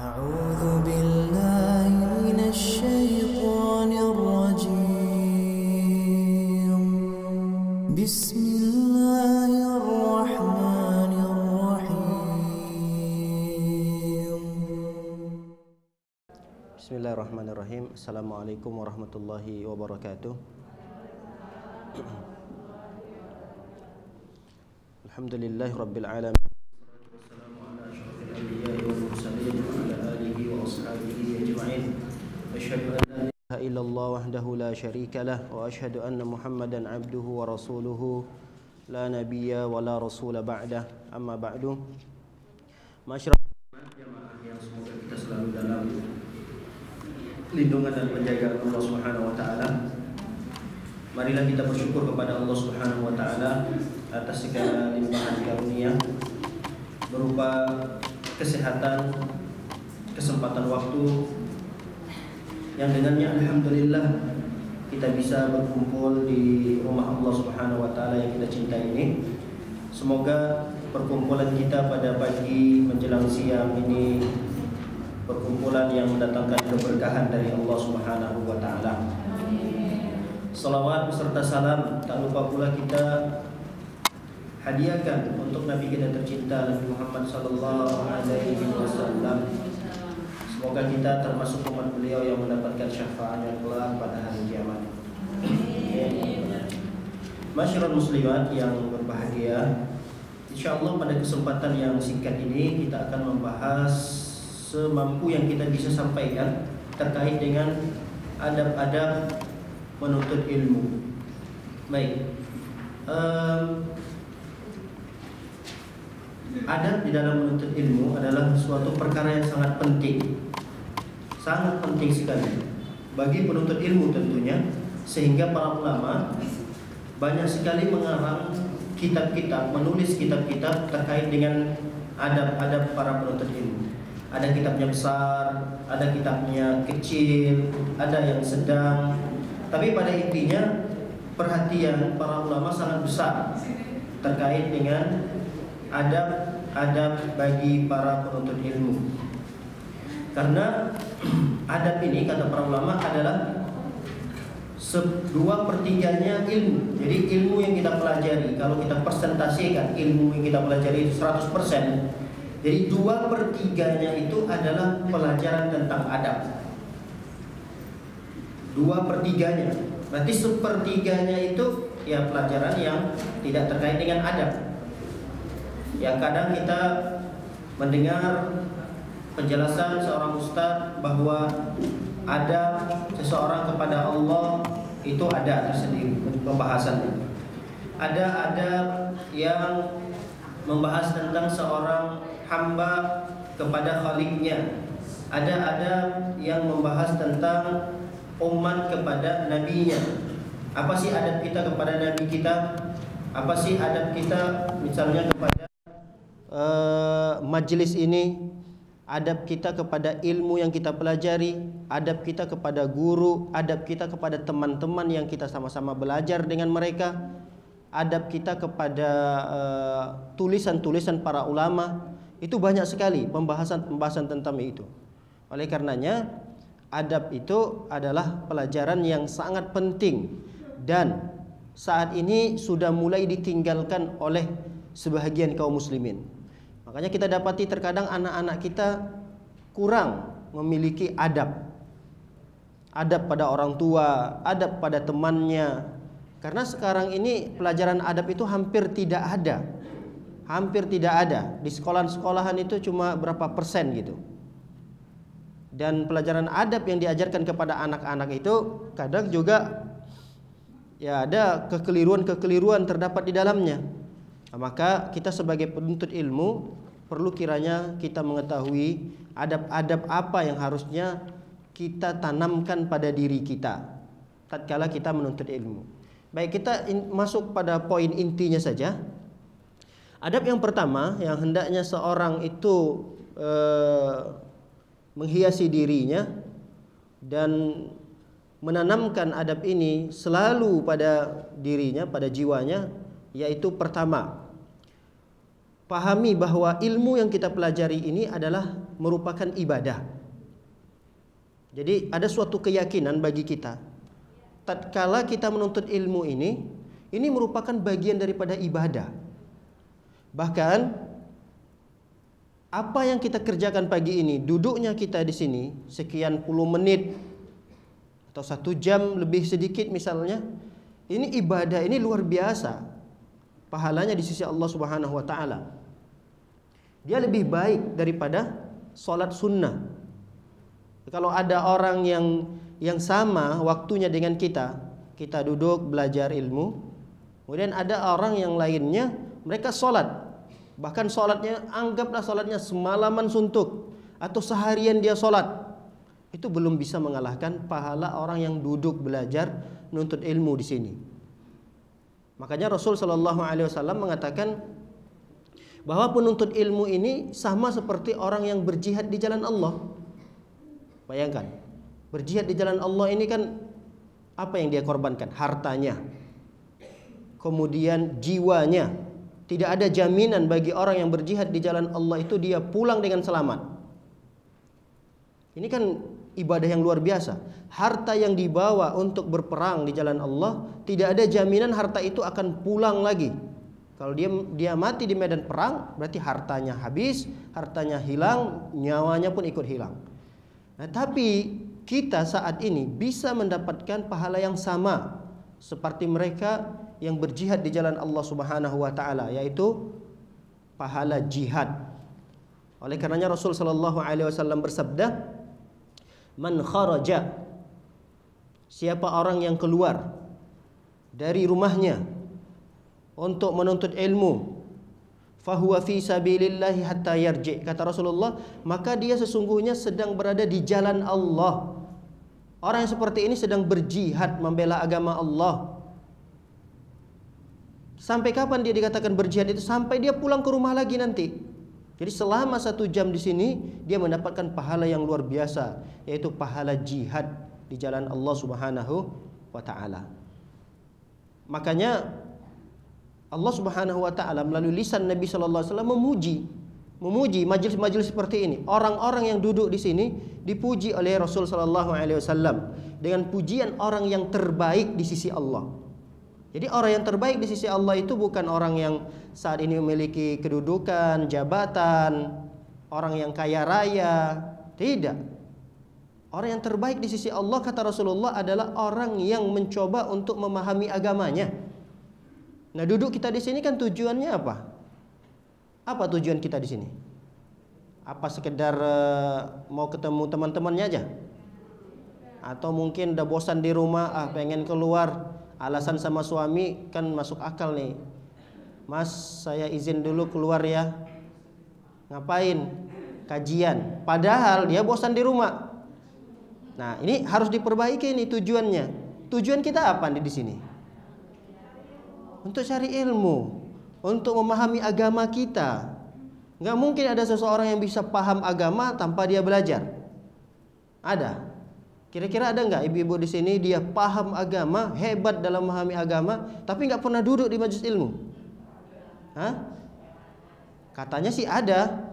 أعوذ بالله من الشيطان الرجيم بسم الله الرحمن الرحيم Bismillahirrahmanirrahim. Assalamualaikum warahmatullahi wabarakatuh. Alhamdulillahi rabbil alamin. Wassalamu ala asyrafil anbiya'i wal mursalin wa ala alihi wa ashabihi ajma'in. Asyhadu an la ilaha illallah wahdahu la syarika lah wa asyhadu anna Muhammadan abduhu wa rasuluhu la nabiyya wa la rasula ba'dah. Amma ba'du. Masyarakat jamaah yang semoga kita selalu dalam lindungan dan penjagaan Allah Subhanahu wa taala. Marilah kita bersyukur kepada Allah Subhanahu wa taala atas segala limpahan karunia berupa kesehatan, kesempatan waktu yang dengannya alhamdulillah kita bisa berkumpul di rumah Allah Subhanahu wa taala yang kita cintai ini. Semoga perkumpulan kita pada pagi menjelang siang ini perkumpulan yang mendatangkan keberkahan dari Allah Subhanahu wa taala. Salawat beserta salam tak lupa pula kita hadiahkan untuk Nabi kita tercinta Nabi Muhammad sallallahu alaihi wasallam. Semoga kita termasuk umat beliau yang mendapatkan syafaatnya kelak pada hari kiamat. Masyarakat muslimat yang berbahagia, insyaallah pada kesempatan yang singkat ini kita akan membahas semampu yang kita bisa sampaikan terkait dengan adab-adab menuntut ilmu. Baik, adab di dalam menuntut ilmu adalah suatu perkara yang sangat penting sekali bagi penuntut ilmu tentunya, sehingga para ulama banyak sekali mengarang kitab-kitab, menulis kitab-kitab terkait dengan adab-adab para penuntut ilmu. Ada kitabnya besar, ada kitabnya kecil, ada yang sedang. Tapi pada intinya perhatian para ulama sangat besar terkait dengan adab-adab bagi para penuntut ilmu. Karena adab ini kata para ulama adalah 2/3-nya ilmu. Jadi ilmu yang kita pelajari, kalau kita persentasikan ilmu yang kita pelajari itu 100%, jadi 2/3-nya itu adalah pelajaran tentang adab. 2/3-nya, berarti 1/3-nya itu ya pelajaran yang tidak terkait dengan adab. Ya kadang kita mendengar penjelasan seorang ustaz bahwa adab seseorang kepada Allah itu ada tersendiri pembahasannya. Ada adab yang membahas tentang seorang hamba kepada khaliknya. Ada adab yang membahas tentang umat kepada nabinya. Apa sih adab kita kepada nabi kita? Apa sih adab kita misalnya kepada majelis ini? Adab kita kepada ilmu yang kita pelajari, adab kita kepada guru, adab kita kepada teman-teman yang kita sama-sama belajar dengan mereka, adab kita kepada tulisan-tulisan para ulama. Itu banyak sekali pembahasan-pembahasan tentang itu. Oleh karenanya adab itu adalah pelajaran yang sangat penting dan saat ini sudah mulai ditinggalkan oleh sebahagian kaum muslimin. Makanya kita dapati terkadang anak-anak kita kurang memiliki adab. Adab pada orang tua, adab pada temannya. Karena sekarang ini pelajaran adab itu hampir tidak ada. Hampir tidak ada. Di sekolah-sekolahan itu cuma berapa persen gitu. Dan pelajaran adab yang diajarkan kepada anak-anak itu kadang juga ya ada kekeliruan-kekeliruan terdapat di dalamnya. Nah, maka kita sebagai penuntut ilmu perlu kiranya kita mengetahui adab-adab apa yang harusnya kita tanamkan pada diri kita tatkala kita menuntut ilmu. Baik, kita masuk pada poin intinya saja. Adab yang pertama yang hendaknya seorang itu menghiasi dirinya dan menanamkan adab ini selalu pada dirinya, pada jiwanya, yaitu pertama, pahami bahwa ilmu yang kita pelajari ini adalah merupakan ibadah. Jadi ada suatu keyakinan bagi kita, tatkala kita menuntut ilmu ini merupakan bagian daripada ibadah. Bahkan apa yang kita kerjakan pagi ini, duduknya kita di sini sekian puluh menit atau 1 jam lebih sedikit misalnya, ini ibadah, ini luar biasa pahalanya di sisi Allah Subhanahu wa taala. Dia lebih baik daripada sholat sunnah. Kalau ada orang yang sama waktunya dengan kita duduk belajar ilmu, kemudian ada orang yang lainnya mereka sholat, bahkan sholatnya anggaplah sholatnya semalaman suntuk atau seharian dia sholat, itu belum bisa mengalahkan pahala orang yang duduk belajar menuntut ilmu di sini. Makanya Rasul Shallallahu Alaihi Wasallam mengatakan bahwa penuntut ilmu ini sama seperti orang yang berjihad di jalan Allah. Bayangkan, berjihad di jalan Allah ini kan apa yang dia korbankan? Hartanya, kemudian jiwanya. Tidak ada jaminan bagi orang yang berjihad di jalan Allah itu dia pulang dengan selamat. Ini kan ibadah yang luar biasa. Harta yang dibawa untuk berperang di jalan Allah, tidak ada jaminan harta itu akan pulang lagi. Kalau dia mati di medan perang, berarti hartanya habis, hartanya hilang, nyawanya pun ikut hilang. Nah, tapi kita saat ini bisa mendapatkan pahala yang sama seperti mereka yang berjihad di jalan Allah Subhanahu wa taala, yaitu pahala jihad. Oleh karenanya Rasul sallallahu alaihi wasallam bersabda, "Man kharaja," siapa orang yang keluar dari rumahnya untuk menuntut ilmu, fahuwa fi sabilillahi hatta yarji, kata Rasulullah, maka dia sesungguhnya sedang berada di jalan Allah. Orang yang seperti ini sedang berjihad membela agama Allah. Sampai kapan dia dikatakan berjihad itu? Sampai dia pulang ke rumah lagi nanti. Jadi selama 1 jam di sini dia mendapatkan pahala yang luar biasa, yaitu pahala jihad di jalan Allah Subhanahu wa taala. Makanya Allah Subhanahu wa taala melalui lisan Nabi sallallahu alaihi wasallam memuji majelis-majelis seperti ini. Orang-orang yang duduk di sini dipuji oleh Rasul sallallahu alaihi wasallam dengan pujian orang yang terbaik di sisi Allah. Jadi orang yang terbaik di sisi Allah itu bukan orang yang saat ini memiliki kedudukan, jabatan, orang yang kaya raya, tidak. Orang yang terbaik di sisi Allah kata Rasulullah adalah orang yang mencoba untuk memahami agamanya. Nah, duduk kita di sini kan tujuannya apa? Apa tujuan kita di sini? Apa sekedar mau ketemu teman-temannya aja? Atau mungkin udah bosan di rumah, pengen keluar, alasan sama suami kan masuk akal nih. Mas, saya izin dulu keluar ya. Ngapain? Kajian. Padahal dia bosan di rumah. Nah, ini harus diperbaiki nih tujuannya. Tujuan kita apa nih di sini? Untuk cari ilmu, untuk memahami agama kita. Nggak mungkin ada seseorang yang bisa paham agama tanpa dia belajar. Ada? Kira-kira ada nggak ibu-ibu di sini dia paham agama, hebat dalam memahami agama, tapi nggak pernah duduk di majelis ilmu? Hah? Katanya sih ada.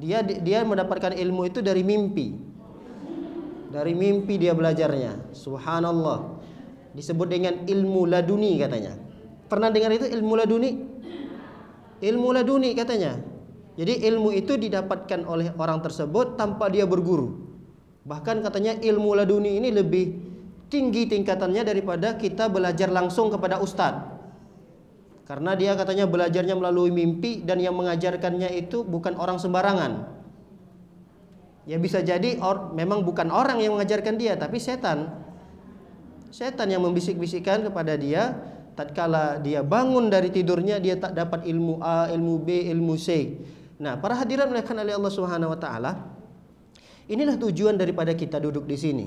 Dia mendapatkan ilmu itu dari mimpi. Dari mimpi dia belajarnya. Subhanallah. Disebut dengan ilmu laduni katanya. Pernah dengar itu ilmu laduni? Ilmu laduni katanya. Jadi ilmu itu didapatkan oleh orang tersebut tanpa dia berguru. Bahkan katanya ilmu laduni ini lebih tinggi tingkatannya daripada kita belajar langsung kepada ustadz. Karena dia katanya belajarnya melalui mimpi dan yang mengajarkannya itu bukan orang sembarangan. Ya bisa jadi memang bukan orang yang mengajarkan dia, tapi setan. Setan yang membisik-bisikkan kepada dia. Tatkala dia bangun dari tidurnya, dia tak dapat ilmu A, ilmu B, ilmu C. Nah, para hadirat dimuliakan oleh Allah Subhanahu wa taala, inilah tujuan daripada kita duduk di sini.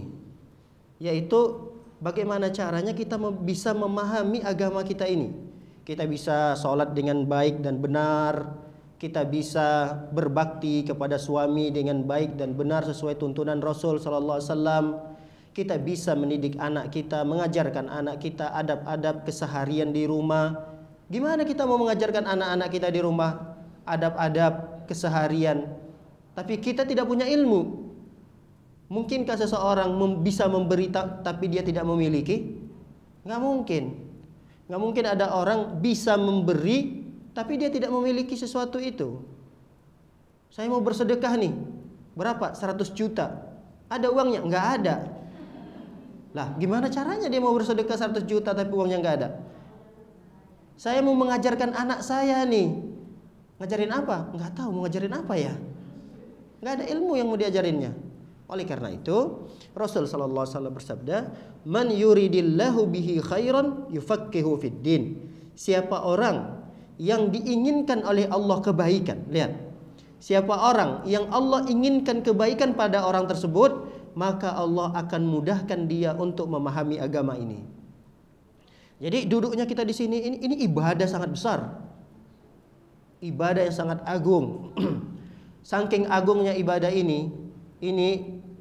Yaitu bagaimana caranya kita bisa memahami agama kita ini. Kita bisa sholat dengan baik dan benar, kita bisa berbakti kepada suami dengan baik dan benar sesuai tuntunan Rasul sallallahu alaihi wasallam. Kita bisa mendidik anak kita, mengajarkan anak kita adab-adab keseharian di rumah. Gimana kita mau mengajarkan anak-anak kita di rumah? adab-adab keseharian, tapi kita tidak punya ilmu. Mungkinkah seseorang bisa memberi tapi dia tidak memiliki? Nggak mungkin. Nggak mungkin ada orang bisa memberi tapi dia tidak memiliki sesuatu itu. Saya mau bersedekah nih, berapa? 100 juta. Ada uangnya? Nggak ada. Lah, gimana caranya dia mau bersedekah 100 juta tapi uangnya nggak ada? Saya mau mengajarkan anak saya nih. Ngajarin apa? Nggak tahu mau ngajarin apa ya. Nggak ada ilmu yang mau diajarinnya. Oleh karena itu, Rasul sallallahu alaihi wasallam bersabda, "Man yuridillahu bihi khairan yufaqqihu fid din." Siapa orang yang diinginkan oleh Allah kebaikan, lihat. Siapa orang yang Allah inginkan kebaikan pada orang tersebut, maka Allah akan mudahkan dia untuk memahami agama ini. Jadi duduknya kita di sini ini ibadah sangat besar. Ibadah yang sangat agung. Saking agungnya ibadah ini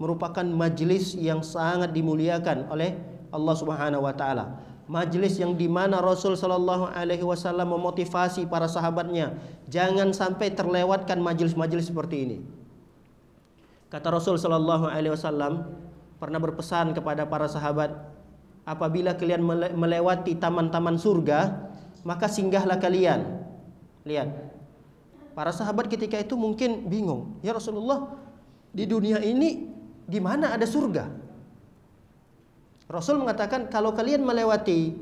merupakan majelis yang sangat dimuliakan oleh Allah Subhanahu wa taala. Majelis yang dimana Rasul sallallahu alaihi wasallam memotivasi para sahabatnya, jangan sampai terlewatkan majelis-majelis seperti ini. Kata Rasul sallallahu alaihi wasallam pernah berpesan kepada para sahabat, apabila kalian melewati taman-taman surga, maka singgahlah kalian. Lihat, para sahabat ketika itu mungkin bingung, ya Rasulullah, di dunia ini di mana ada surga? Rasul mengatakan kalau kalian melewati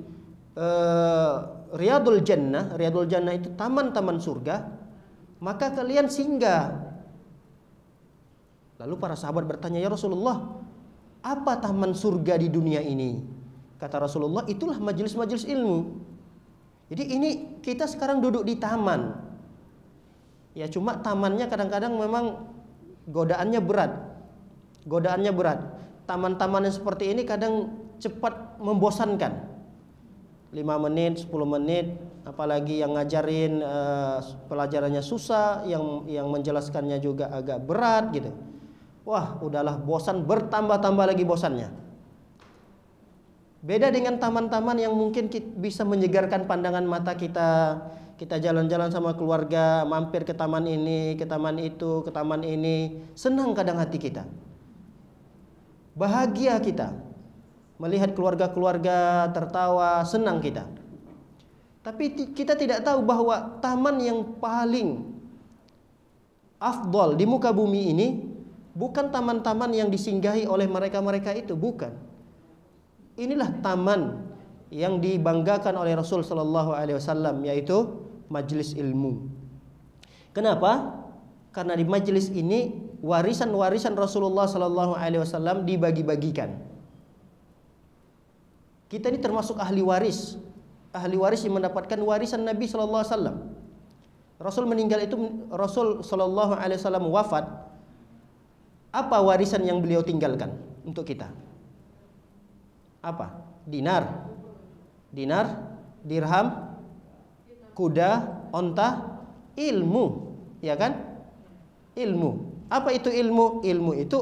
Riyadul Jannah itu taman-taman surga, maka kalian singgah. Lalu para sahabat bertanya, ya Rasulullah, apa taman surga di dunia ini? Kata Rasulullah, itulah majelis-majelis ilmu. Jadi ini kita sekarang duduk di taman. Ya cuma tamannya kadang-kadang memang godaannya berat. Taman-taman yang seperti ini kadang cepat membosankan. 5 menit, 10 menit, apalagi yang ngajarin pelajarannya susah, yang menjelaskannya juga agak berat gitu. Wah, udahlah bosan, bertambah-tambah lagi bosannya. Beda dengan taman-taman yang mungkin bisa menyegarkan pandangan mata kita. Kita jalan-jalan sama keluarga, mampir ke taman ini, ke taman itu, ke taman ini, senang kadang hati kita. Bahagia kita melihat keluarga-keluarga tertawa, senang kita. Tapi kita tidak tahu bahwa taman yang paling afdol di muka bumi ini bukan taman-taman yang disinggahi oleh mereka-mereka itu, bukan. Inilah taman yang dibanggakan oleh Rasul sallallahu alaihi wasallam, yaitu majelis ilmu. Kenapa? Karena di majelis ini warisan-warisan Rasulullah sallallahu alaihi wasallam dibagi-bagikan. Kita ini termasuk ahli waris yang mendapatkan warisan Nabi sallallahu alaihi wasallam. Rasul meninggal itu, Rasul sallallahu alaihi wasallam wafat. Apa warisan yang beliau tinggalkan untuk kita? Apa? Dinar, dirham, kuda, onta, ilmu, ya kan? Ilmu. Apa itu ilmu? Ilmu itu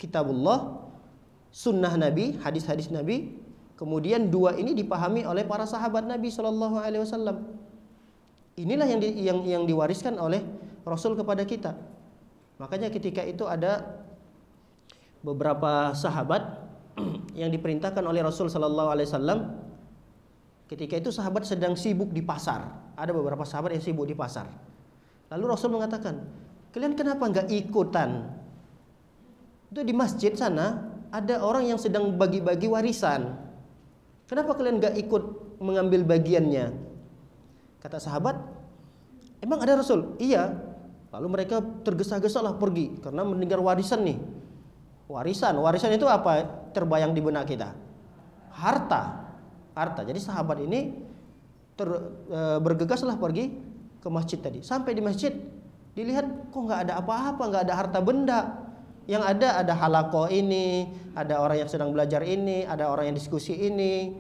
kitabullah, sunnah Nabi, hadis-hadis Nabi. Kemudian dua ini dipahami oleh para sahabat Nabi Shallallahu Alaihi Wasallam. Inilah yang diwariskan oleh Rasul kepada kita. Makanya ketika itu ada beberapa sahabat yang diperintahkan oleh Rasul Shallallahu Alaihi Wasallam. Ketika itu sahabat sedang sibuk di pasar. Ada beberapa sahabat yang sibuk di pasar. Lalu Rasul mengatakan, kalian kenapa nggak ikutan? Itu di masjid sana ada orang yang sedang bagi-bagi warisan. Kenapa kalian nggak ikut mengambil bagiannya? Kata sahabat, emang ada Rasul? Iya. Lalu mereka tergesa-gesa lah pergi karena mendengar warisan nih. Warisan itu apa? Terbayang di benak kita. Harta. Jadi sahabat ini bergegaslah pergi ke masjid tadi. Sampai di masjid dilihat kok nggak ada apa-apa, nggak ada harta benda. Yang ada halaqah ini, ada orang yang sedang belajar ini, ada orang yang diskusi ini.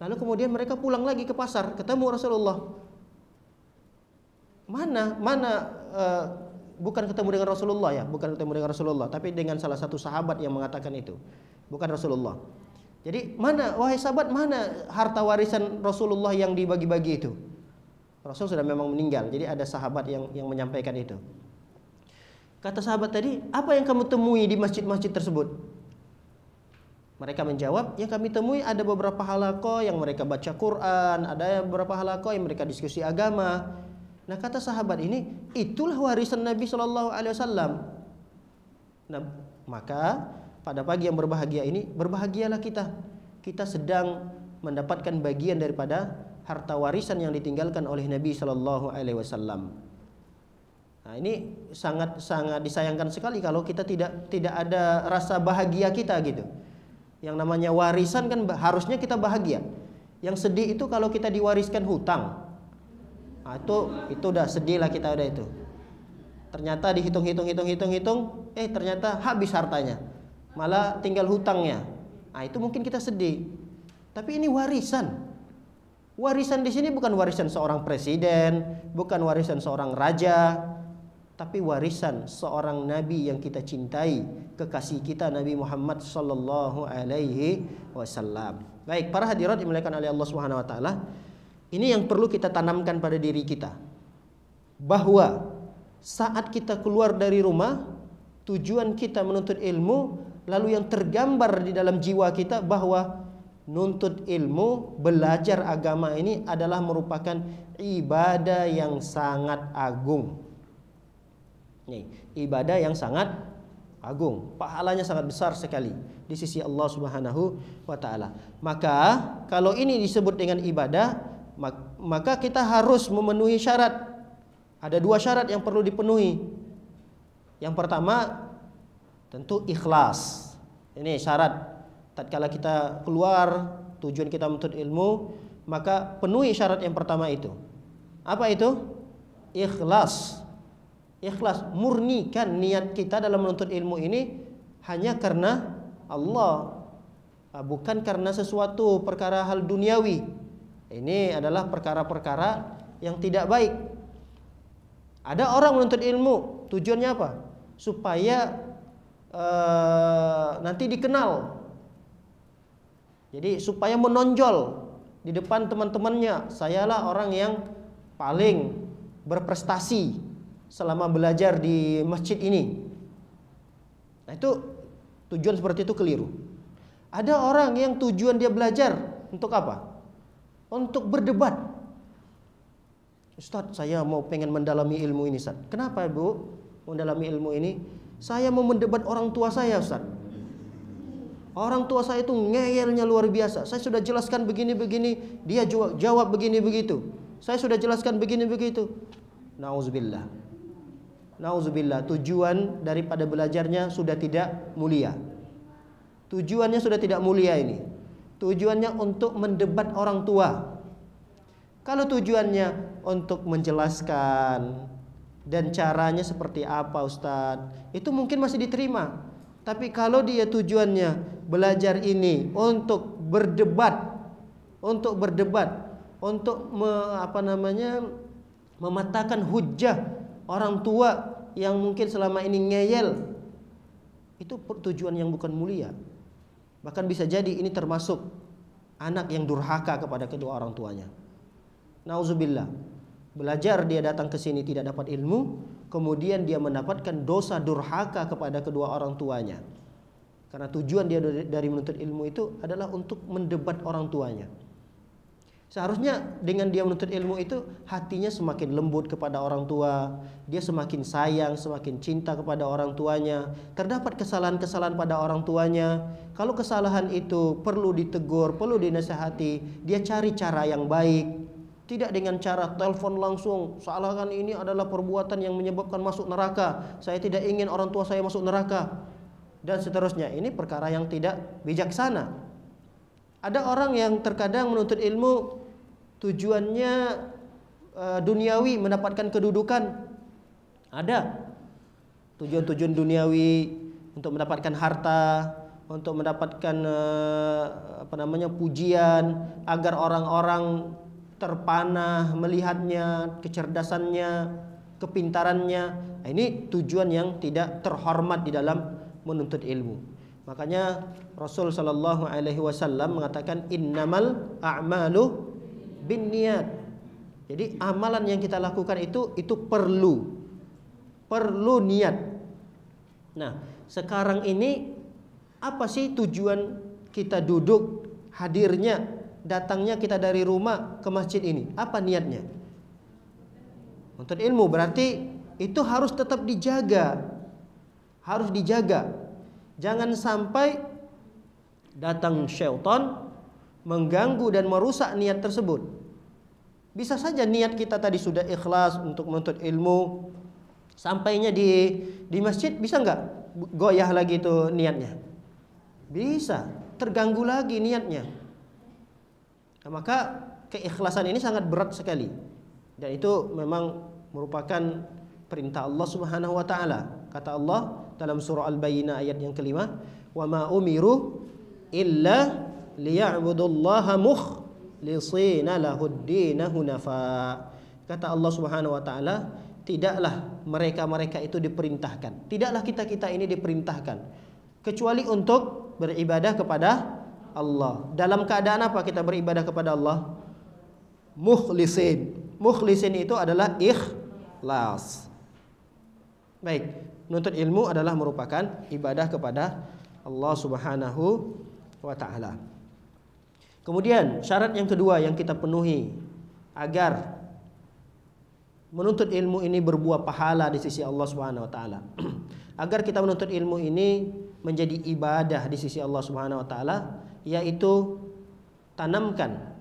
Lalu kemudian mereka pulang lagi ke pasar, ketemu Rasulullah. Bukan ketemu dengan Rasulullah ya, bukan ketemu dengan Rasulullah, tapi dengan salah satu sahabat yang mengatakan itu, bukan Rasulullah. Jadi wahai sahabat, mana harta warisan Rasulullah yang dibagi-bagi itu? Rasul sudah memang meninggal. Jadi ada sahabat yang menyampaikan itu. Kata sahabat tadi, apa yang kamu temui di masjid-masjid tersebut? Mereka menjawab, yang kami temui ada beberapa halaqah yang mereka baca Quran, ada beberapa halaqah yang mereka diskusi agama. Nah, kata sahabat ini, itulah warisan Nabi Shallallahu Alaihi Wasallam. Nah, maka pada pagi yang berbahagia ini, berbahagialah kita. Kita sedang mendapatkan bagian daripada harta warisan yang ditinggalkan oleh Nabi Shallallahu Alaihi Wasallam. Nah, ini sangat disayangkan sekali kalau kita tidak ada rasa bahagia kita gitu. Yang namanya warisan kan harusnya kita bahagia. Yang sedih itu kalau kita diwariskan hutang. Nah, itu udah sedih lah kita udah itu. Ternyata dihitung, ternyata habis hartanya. Malah tinggal hutangnya. Nah, itu mungkin kita sedih. Tapi ini warisan. Warisan di sini bukan warisan seorang presiden, bukan warisan seorang raja, tapi warisan seorang nabi yang kita cintai, kekasih kita Nabi Muhammad sallallahu alaihi wasallam. Baik, para hadirat dimuliakan oleh Allah Subhanahu wa taala, ini yang perlu kita tanamkan pada diri kita. Bahwa saat kita keluar dari rumah, tujuan kita menuntut ilmu, lalu yang tergambar di dalam jiwa kita bahwa nuntut ilmu, belajar agama ini adalah merupakan ibadah yang sangat agung. Nih, ibadah yang sangat agung, pahalanya sangat besar sekali di sisi Allah Subhanahu wa taala. Maka kalau ini disebut dengan ibadah, maka kita harus memenuhi syarat. Ada 2 syarat yang perlu dipenuhi. Yang pertama tentu ikhlas. Ini syarat tatkala kita keluar tujuan kita menuntut ilmu, maka penuhi syarat yang pertama itu. Apa itu? Ikhlas. Ikhlas, murnikan niat kita dalam menuntut ilmu ini hanya karena Allah, bukan karena sesuatu perkara hal duniawi. Ini adalah perkara-perkara yang tidak baik. Ada orang menuntut ilmu, tujuannya apa? Supaya nanti dikenal. Jadi supaya menonjol di depan teman-temannya, sayalah orang yang paling berprestasi selama belajar di masjid ini. Nah, itu tujuan seperti itu keliru. Ada orang yang tujuan dia belajar untuk apa? Untuk berdebat. Ustadz, saya mau pengen mendalami ilmu ini, Ustadz. Kenapa, Bu? Mendalami ilmu ini? Saya mau mendebat orang tua saya, Ustadz. Orang tua saya itu ngeyelnya luar biasa. Saya sudah jelaskan begini-begini, dia jawab begini begitu. Saya sudah jelaskan begini begitu. Nauzubillah. Nauzubillah, tujuan daripada belajarnya sudah tidak mulia. Tujuannya sudah tidak mulia ini. Tujuannya untuk mendebat orang tua. Kalau tujuannya untuk menjelaskan dan caranya seperti apa, Ustadz, itu mungkin masih diterima. Tapi kalau dia tujuannya belajar ini untuk berdebat, untuk mematahkan hujjah orang tua yang mungkin selama ini ngeyel, itu tujuan yang bukan mulia. Bahkan bisa jadi ini termasuk anak yang durhaka kepada kedua orang tuanya. Nauzubillah. Belajar dia datang ke sini tidak dapat ilmu, kemudian dia mendapatkan dosa durhaka kepada kedua orang tuanya. Karena tujuan dia dari menuntut ilmu itu adalah untuk mendebat orang tuanya. Seharusnya dengan dia menuntut ilmu itu hatinya semakin lembut kepada orang tua, dia semakin sayang, semakin cinta kepada orang tuanya. Terdapat kesalahan-kesalahan pada orang tuanya, kalau kesalahan itu perlu ditegur, perlu dinasihati, dia cari cara yang baik. Tidak dengan cara telepon langsung, seakan ini adalah perbuatan yang menyebabkan masuk neraka, saya tidak ingin orang tua saya masuk neraka, dan seterusnya. Ini perkara yang tidak bijaksana. Ada orang yang terkadang menuntut ilmu tujuannya duniawi, mendapatkan kedudukan. Ada tujuan-tujuan duniawi untuk mendapatkan harta, untuk mendapatkan pujian, agar orang-orang terpana melihatnya, kecerdasannya, kepintarannya. Nah, ini tujuan yang tidak terhormat di dalam menuntut ilmu. Makanya Rasul sallallahu alaihi wasallam mengatakan innamal a'malu binniyat. Jadi amalan yang kita lakukan itu perlu niat. Nah, sekarang ini apa sih tujuan kita duduk, hadirnya, datangnya kita dari rumah ke masjid ini? Apa niatnya? Menuntut ilmu, berarti itu harus tetap dijaga. Harus dijaga. Jangan sampai datang syaitan mengganggu dan merusak niat tersebut. Bisa saja niat kita tadi sudah ikhlas untuk menuntut ilmu, sampainya di masjid bisa nggak goyah lagi itu niatnya? Bisa, terganggu lagi niatnya. Nah, maka keikhlasan ini sangat berat sekali, dan itu memang merupakan perintah Allah Subhanahu wa taala. Kata Allah dalam surah Al-Bayyinah ayat yang kelima, "Wa ma umiru illa liya'budullaha mukhlisina lahud-din hunafa." Kata Allah Subhanahu wa taala, tidaklah mereka itu diperintahkan, tidaklah kita ini diperintahkan kecuali untuk beribadah kepada Allah. Dalam keadaan apa kita beribadah kepada Allah? Mukhlisin. Mukhlisin itu adalah ikhlas. Baik, menuntut ilmu adalah merupakan ibadah kepada Allah Subhanahu wa taala. Kemudian syarat yang kedua yang kita penuhi agar menuntut ilmu ini berbuah pahala di sisi Allah Subhanahu wa taala. Agar kita menuntut ilmu ini menjadi ibadah di sisi Allah Subhanahu wa taala, yaitu tanamkan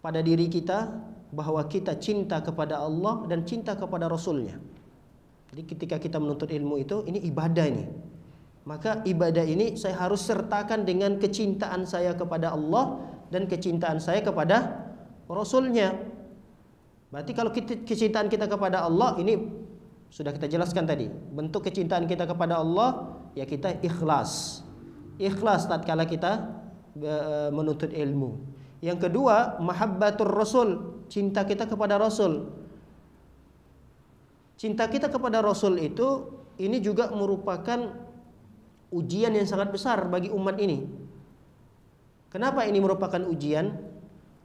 pada diri kita bahwa kita cinta kepada Allah dan cinta kepada Rasulnya. Jadi ketika kita menuntut ilmu itu, ini ibadah ini. Maka ibadah ini saya harus sertakan dengan kecintaan saya kepada Allah dan kecintaan saya kepada Rasulnya. Berarti kalau kecintaan kita kepada Allah ini sudah kita jelaskan tadi. Bentuk kecintaan kita kepada Allah ya kita ikhlas. Ikhlas tatkala kita menuntut ilmu. Yang kedua, mahabbatur Rasul, cinta kita kepada Rasul. Cinta kita kepada Rasul itu ini juga merupakan ujian yang sangat besar bagi umat ini. Kenapa ini merupakan ujian?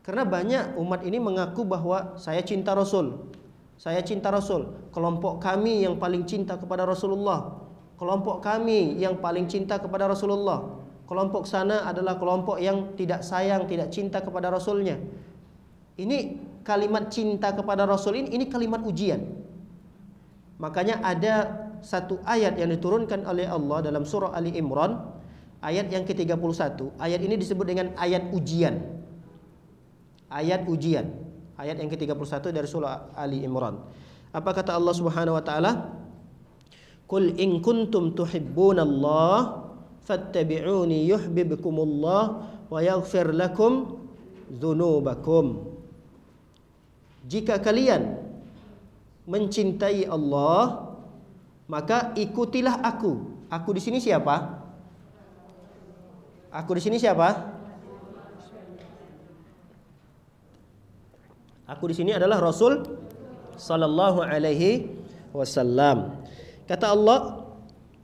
Karena banyak umat ini mengaku bahwa saya cinta Rasul. Saya cinta Rasul. Kelompok kami yang paling cinta kepada Rasulullah. Kelompok kami yang paling cinta kepada Rasulullah. Kelompok sana adalah kelompok yang tidak sayang, tidak cinta kepada Rasulnya. Ini kalimat cinta kepada Rasul ini kalimat ujian. Makanya ada satu ayat yang diturunkan oleh Allah dalam surah Ali Imran, ayat yang ke-31. Ayat ini disebut dengan ayat ujian. Ayat ujian. Ayat yang ke-31 dari surah Ali Imran. Apa kata Allah Subhanahu wa taala? Qul in kuntum tuhibbunallah fattabi'uni yuhibbukumullah wa yaghfir lakum dzunubakum. Jika kalian mencintai Allah, maka ikutilah aku. Aku di sini siapa? Aku di sini siapa? Aku di sini adalah Rasul sallallahu alaihi wasallam. Kata Allah,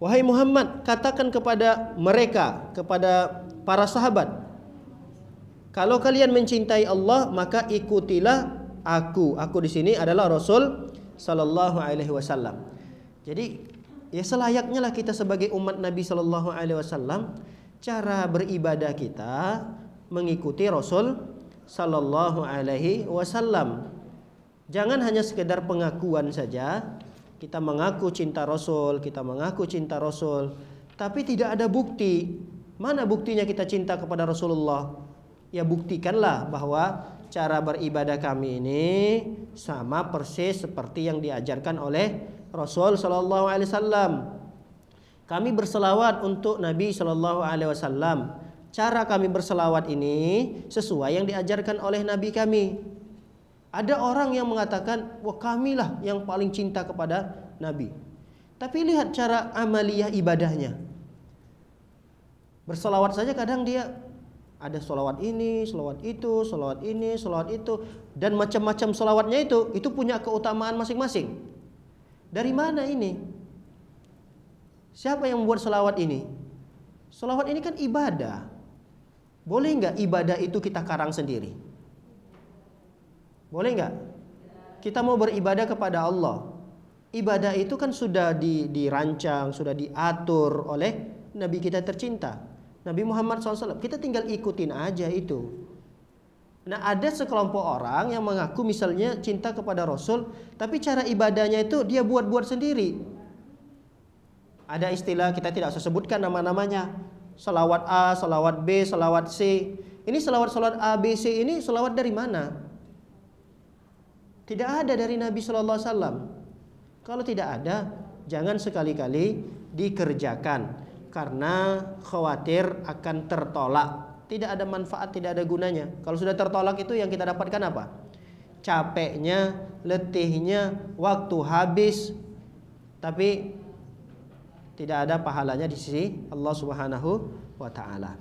wahai Muhammad, katakan kepada mereka, kepada para sahabat, kalau kalian mencintai Allah, maka ikutilah aku. Aku di sini adalah Rasul sallallahu alaihi wasallam. Jadi ya selayaknya lah kita sebagai umat Nabi sallallahu alaihi wasallam cara beribadah kita mengikuti Rasul sallallahu alaihi wasallam. Jangan hanya sekedar pengakuan saja, kita mengaku cinta Rasul, kita mengaku cinta Rasul, tapi tidak ada bukti. Mana buktinya kita cinta kepada Rasulullah? Ya buktikanlah bahwa cara beribadah kami ini sama persis seperti yang diajarkan oleh Rasul sallallahu alaihi wasallam. Kami berselawat untuk Nabi sallallahu alaihi wasallam. Cara kami berselawat ini sesuai yang diajarkan oleh Nabi kami. Ada orang yang mengatakan, wah kamilah yang paling cinta kepada Nabi. Tapi lihat cara amaliyah ibadahnya. Berselawat saja kadang dia ada selawat ini, selawat itu, selawat ini, selawat itu, dan macam-macam selawatnya itu punya keutamaan masing-masing. Dari mana ini? Siapa yang membuat selawat ini? Selawat ini kan ibadah. Boleh nggak ibadah itu kita karang sendiri? Boleh nggak? Kita mau beribadah kepada Allah. Ibadah itu kan sudah dirancang, sudah diatur oleh Nabi kita tercinta, Nabi Muhammad SAW. Kita tinggal ikutin aja itu. Nah, ada sekelompok orang yang mengaku misalnya cinta kepada Rasul, tapi cara ibadahnya itu dia buat-buat sendiri. Ada istilah, kita tidak usah sebutkan nama-namanya. Salawat A, salawat B, salawat C. Ini salawat A, B, C ini salawat dari mana? Tidak ada dari Nabi Sallallahu Alaihi Wasallam. Kalau tidak ada, jangan sekali-kali dikerjakan, karena khawatir akan tertolak. Tidak ada manfaat, tidak ada gunanya. Kalau sudah tertolak itu yang kita dapatkan apa? Capeknya, letihnya, waktu habis, tapi tidak ada pahalanya di sisi Allah Subhanahu wa taala.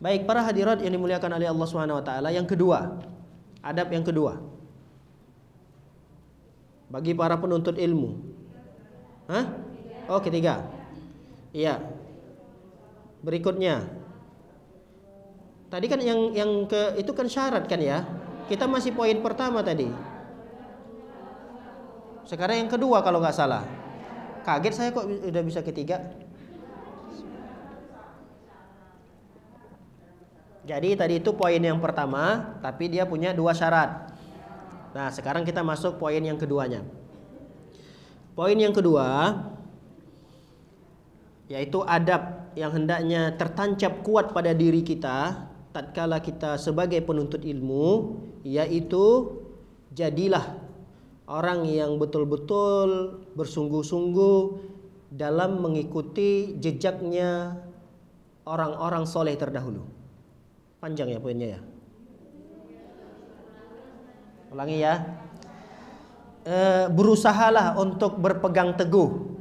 Baik, para hadirat yang dimuliakan oleh Allah Subhanahu wa taala, yang kedua, adab yang kedua bagi para penuntut ilmu. Hah? Oh, ketiga. Iya. Berikutnya. Tadi kan yang itu kan syarat kan ya? Kita masih poin pertama tadi. Sekarang yang kedua kalau nggak salah. Kaget saya kok udah bisa ketiga. Jadi tadi itu poin yang pertama, tapi dia punya dua syarat. Nah, sekarang kita masuk poin yang keduanya. Poin yang kedua yaitu adab yang hendaknya tertancap kuat pada diri kita tatkala kita sebagai penuntut ilmu, yaitu jadilah orang yang betul-betul bersungguh-sungguh dalam mengikuti jejaknya orang-orang soleh terdahulu. Panjang ya poinnya ya. Ulangi ya. Berusahalah untuk berpegang teguh,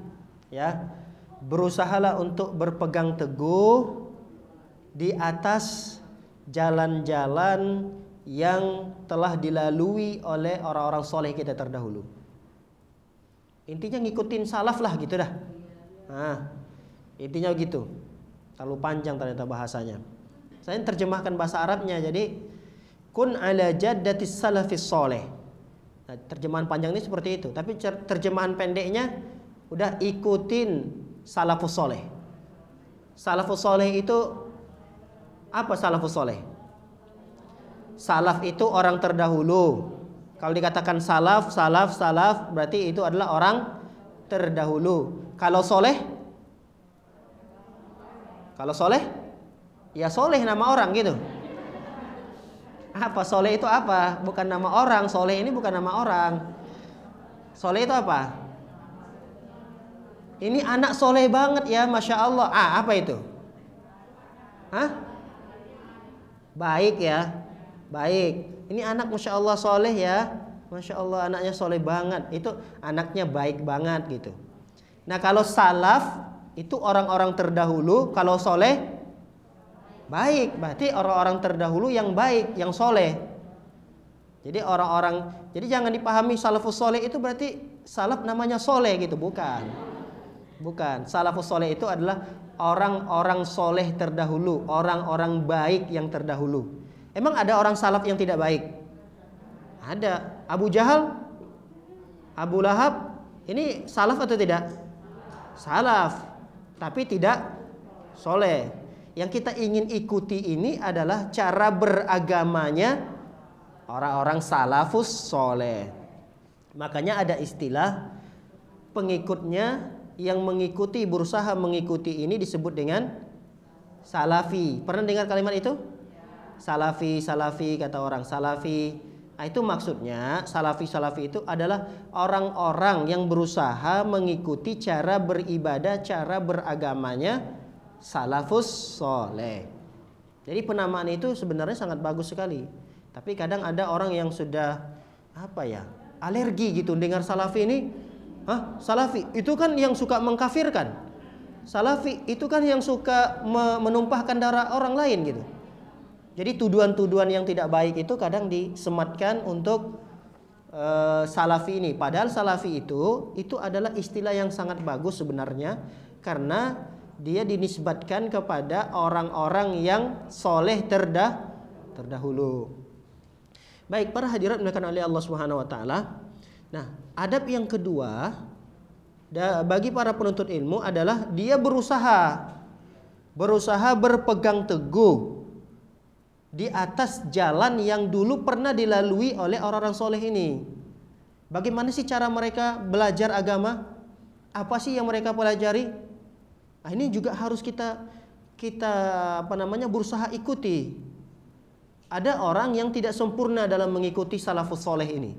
ya. Berusahalah untuk berpegang teguh di atas jalan-jalan yang telah dilalui oleh orang-orang soleh kita terdahulu. Intinya ngikutin salaf lah gitu dah. Nah, intinya gitu. Terlalu panjang ternyata bahasanya. Saya terjemahkan bahasa Arabnya, jadi kun ala jaddatis salafis soleh. Nah, terjemahan panjang ini seperti itu, tapi terjemahan pendeknya udah ikutin salafus soleh. Salafus soleh itu apa? Salafus soleh, salaf itu orang terdahulu. Kalau dikatakan salaf berarti itu adalah orang terdahulu. Kalau soleh ya soleh nama orang gitu. Apa soleh itu apa? Bukan nama orang. Soleh ini bukan nama orang. Soleh itu apa? Ini anak soleh banget ya, masya Allah. Apa itu? Hah? Baik ya, baik. Ini anak masya Allah soleh ya, masya Allah anaknya soleh banget. Itu anaknya baik banget gitu. Nah, kalau salaf itu orang-orang terdahulu. Kalau soleh baik, berarti orang-orang terdahulu yang baik, yang soleh. Jadi jadi jangan dipahami salafus soleh itu berarti salaf namanya soleh gitu, bukan. Bukan. Salafus soleh itu adalah orang-orang soleh terdahulu, orang-orang baik yang terdahulu. Emang ada orang salaf yang tidak baik? Ada. Abu Jahal, Abu Lahab, ini salaf atau tidak? Salaf, tapi tidak soleh. Yang kita ingin ikuti ini adalah cara beragamanya orang-orang salafus soleh. Makanya ada istilah pengikutnya yang mengikuti, berusaha mengikuti ini disebut dengan salafi. Pernah dengar kalimat itu? Salafi kata orang, salafi. Nah, itu maksudnya salafi itu adalah orang-orang yang berusaha mengikuti cara beribadah, cara beragamanya salafus soleh. Jadi penamaan itu sebenarnya sangat bagus sekali. Tapi kadang ada orang yang sudah alergi gitu dengar salafi ini. Salafi itu kan yang suka mengkafirkan. Salafi itu kan yang suka menumpahkan darah orang lain gitu. Jadi tuduhan-tuduhan yang tidak baik itu kadang disematkan untuk salafi ini. Padahal salafi itu adalah istilah yang sangat bagus sebenarnya, karena dia dinisbatkan kepada orang-orang yang soleh terdahulu. Baik, para hadirat dimuliakan oleh Allah Subhanahu wa taala. Nah, adab yang kedua bagi para penuntut ilmu adalah dia berusaha berpegang teguh di atas jalan yang dulu pernah dilalui oleh orang-orang soleh ini. Bagaimana sih cara mereka belajar agama? Apa sih yang mereka pelajari? Nah, ini juga harus kita berusaha ikuti. Ada orang yang tidak sempurna dalam mengikuti salafus soleh ini.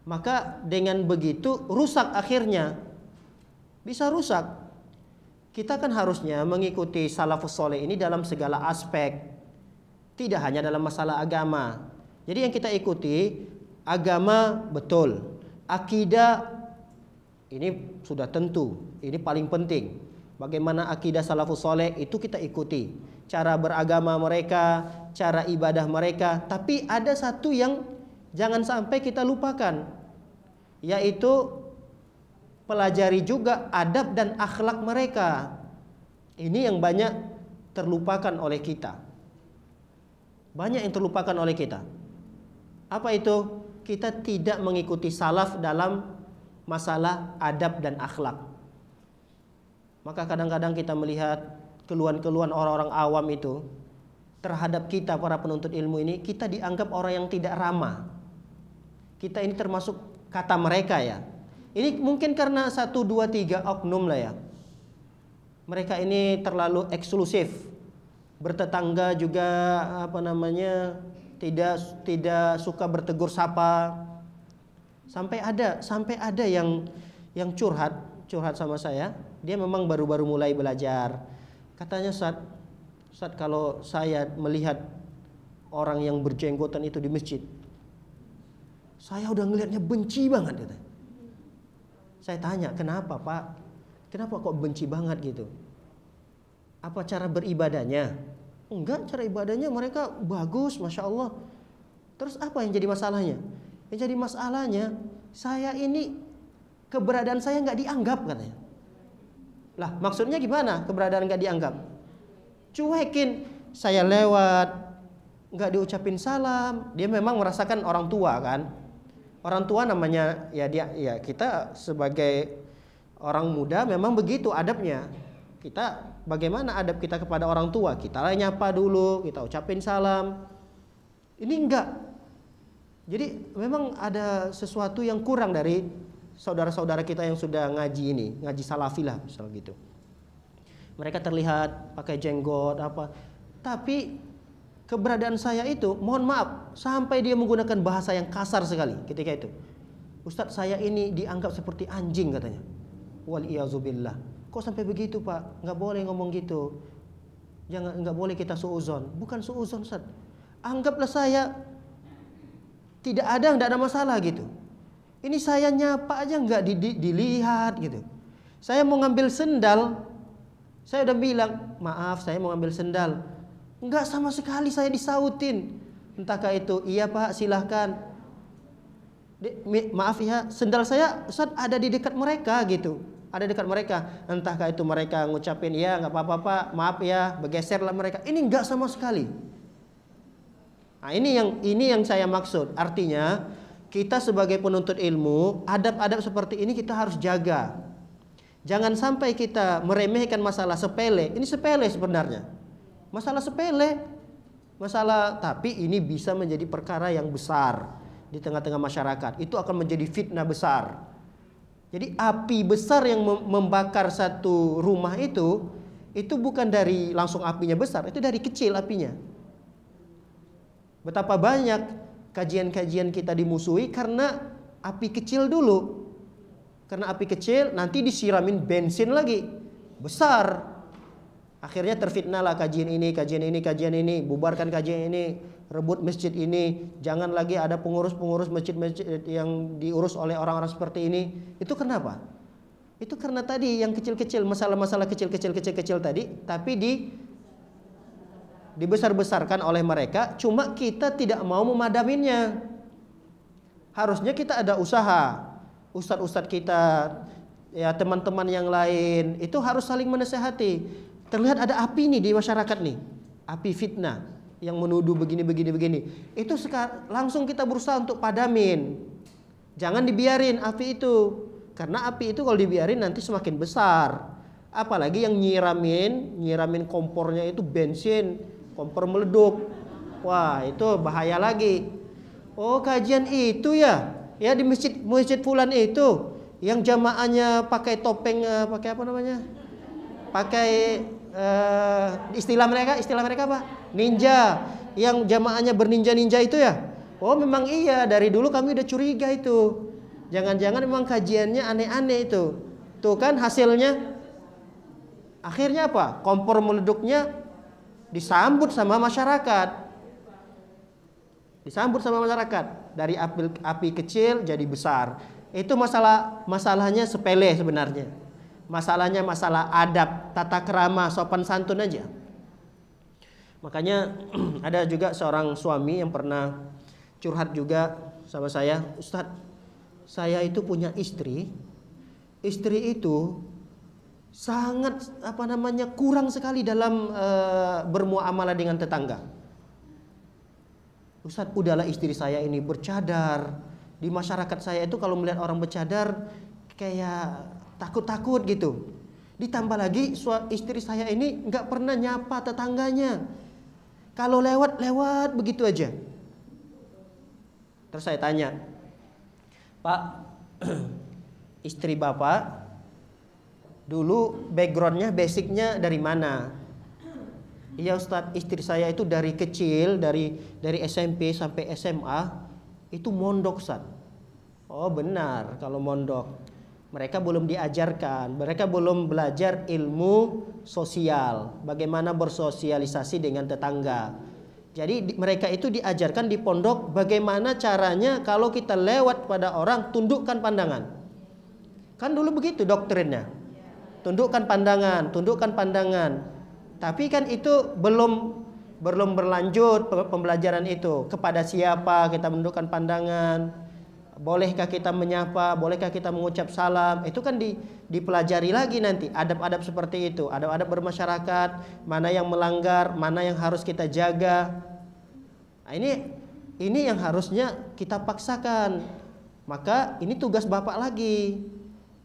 Maka dengan begitu rusak akhirnya. Bisa rusak. Kita kan harusnya mengikuti salafus soleh ini dalam segala aspek. Tidak hanya dalam masalah agama. Jadi yang kita ikuti agama betul. Akidah ini sudah tentu. Ini paling penting. Bagaimana akidah salafus soleh itu kita ikuti. Cara beragama mereka, cara ibadah mereka. Tapi ada satu yang jangan sampai kita lupakan, yaitu pelajari juga adab dan akhlak mereka. Ini yang banyak terlupakan oleh kita. Banyak yang terlupakan oleh kita. Apa itu? Kita tidak mengikuti salaf dalam masalah adab dan akhlak. Maka kadang-kadang kita melihat keluhan-keluhan orang-orang awam itu terhadap kita para penuntut ilmu ini, kita dianggap orang yang tidak ramah. Kita ini termasuk kata mereka ya. Ini mungkin karena 1, 2, 3 oknum lah ya. Mereka ini terlalu eksklusif. Bertetangga juga tidak suka bertegur sapa. Sampai ada yang curhat sama saya. Dia memang baru-baru mulai belajar. Katanya, Ustaz, kalau saya melihat orang yang berjenggotan itu di masjid, saya udah ngelihatnya benci banget gitu. Saya tanya, kenapa Pak? Kenapa kok benci banget gitu? Apa cara beribadahnya? Enggak, cara ibadahnya mereka bagus, Masya Allah. Terus apa yang jadi masalahnya? Yang jadi masalahnya, saya ini keberadaan saya nggak dianggap katanya. Lah maksudnya gimana keberadaan nggak dianggap? Cuekin, saya lewat nggak diucapin salam. Dia memang merasakan orang tua kan. Orang tua namanya kita sebagai orang muda memang begitu adabnya. Kita bagaimana adab kita kepada orang tua? Kita nyapa dulu, kita ucapin salam. Ini enggak. Jadi memang ada sesuatu yang kurang dari saudara-saudara kita yang sudah ngaji ini, ngaji salafi lah misal gitu. Mereka terlihat pakai jenggot apa, tapi keberadaan saya itu, mohon maaf, sampai dia menggunakan bahasa yang kasar sekali ketika itu. Ustadz, saya ini dianggap seperti anjing katanya. Waliyazubillah. Kok sampai begitu Pak? Nggak boleh ngomong gitu. Nggak boleh kita suuzon. Bukan suuzon Ustadz. Anggaplah saya tidak ada masalah gitu. Ini saya nyapa aja nggak dilihat gitu. Saya mau ngambil sendal, saya udah bilang, maaf saya mau ngambil sendal. Nggak sama sekali saya disautin. Entahkah itu, iya Pak silahkan. Maaf ya, sendal saya Ustaz ada di dekat mereka gitu. Ada dekat mereka. Entahkah itu mereka ngucapin, ya nggak apa-apa Pak, maaf ya, bergeserlah mereka. Ini nggak sama sekali. Nah ini yang saya maksud. Artinya kita sebagai penuntut ilmu, adab-adab seperti ini kita harus jaga. Jangan sampai kita meremehkan masalah sepele. Ini sepele sebenarnya. Masalah sepele. Tapi ini bisa menjadi perkara yang besar di tengah-tengah masyarakat. Itu akan menjadi fitnah besar. Jadi api besar yang membakar satu rumah itu bukan dari langsung apinya besar, itu dari kecil apinya. Betapa banyak kajian-kajian kita dimusuhi karena api kecil dulu. Karena api kecil nanti disiramin bensin lagi besar. Akhirnya terfitnahlah kajian ini, bubarkan kajian ini, rebut masjid ini, jangan lagi ada pengurus-pengurus masjid-masjid yang diurus oleh orang-orang seperti ini. Itu kenapa? Itu karena tadi yang kecil-kecil, masalah-masalah kecil-kecil tadi, tapi dibesar-besarkan oleh mereka, cuma kita tidak mau memadaminnya. Harusnya kita ada usaha. Ustadz-ustadz kita, ya teman-teman yang lain, itu harus saling menasehati. Terlihat ada api nih di masyarakat nih, api fitnah. yang menuduh begini. Itu langsung kita berusaha untuk padamin. Jangan dibiarin api itu. Karena api itu kalau dibiarin nanti semakin besar. Apalagi yang nyiramin kompornya itu bensin, kompor meleduk. Wah, itu bahaya lagi. Oh, kajian itu ya. Ya di masjid fulan itu yang jamaahnya pakai topeng, pakai apa namanya? Pakai istilah mereka apa? Ninja. Yang jamaahnya berninja-ninja itu ya. Oh, memang iya, dari dulu kami udah curiga itu. Jangan-jangan memang kajiannya aneh-aneh itu. Tuh kan hasilnya. Akhirnya apa? Kompor meleduknya disambut sama masyarakat. Dari api kecil jadi besar. Itu masalahnya sepele sebenarnya. Masalahnya masalah adab, tata krama, sopan santun aja. Makanya ada juga seorang suami yang pernah curhat juga sama saya, Ustadz, saya itu punya istri itu sangat kurang sekali dalam bermuamalah dengan tetangga. Ustadz, udahlah istri saya ini bercadar. Di masyarakat saya itu kalau melihat orang bercadar kayak takut-takut gitu. Ditambah lagi istri saya ini nggak pernah nyapa tetangganya. Kalau lewat begitu aja. Terus saya tanya, Pak, istri Bapak dulu backgroundnya, basicnya dari mana? Iya Ustadz, istri saya itu dari kecil, dari SMP sampai SMA itu mondok Ustadz. Oh benar, kalau mondok mereka belum diajarkan, mereka belum belajar ilmu sosial, bagaimana bersosialisasi dengan tetangga. Jadi mereka itu diajarkan di pondok bagaimana caranya kalau kita lewat pada orang tundukkan pandangan. Kan dulu begitu doktrinnya. Tundukkan pandangan. Tapi kan itu belum berlanjut pembelajaran itu. Kepada siapa kita menundukkan pandangan? Bolehkah kita menyapa? Bolehkah kita mengucap salam? Itu kan dipelajari lagi nanti. Adab-adab seperti itu. Adab-adab bermasyarakat. Mana yang melanggar, mana yang harus kita jaga. Nah, ini yang harusnya kita paksakan. Maka ini tugas bapak lagi.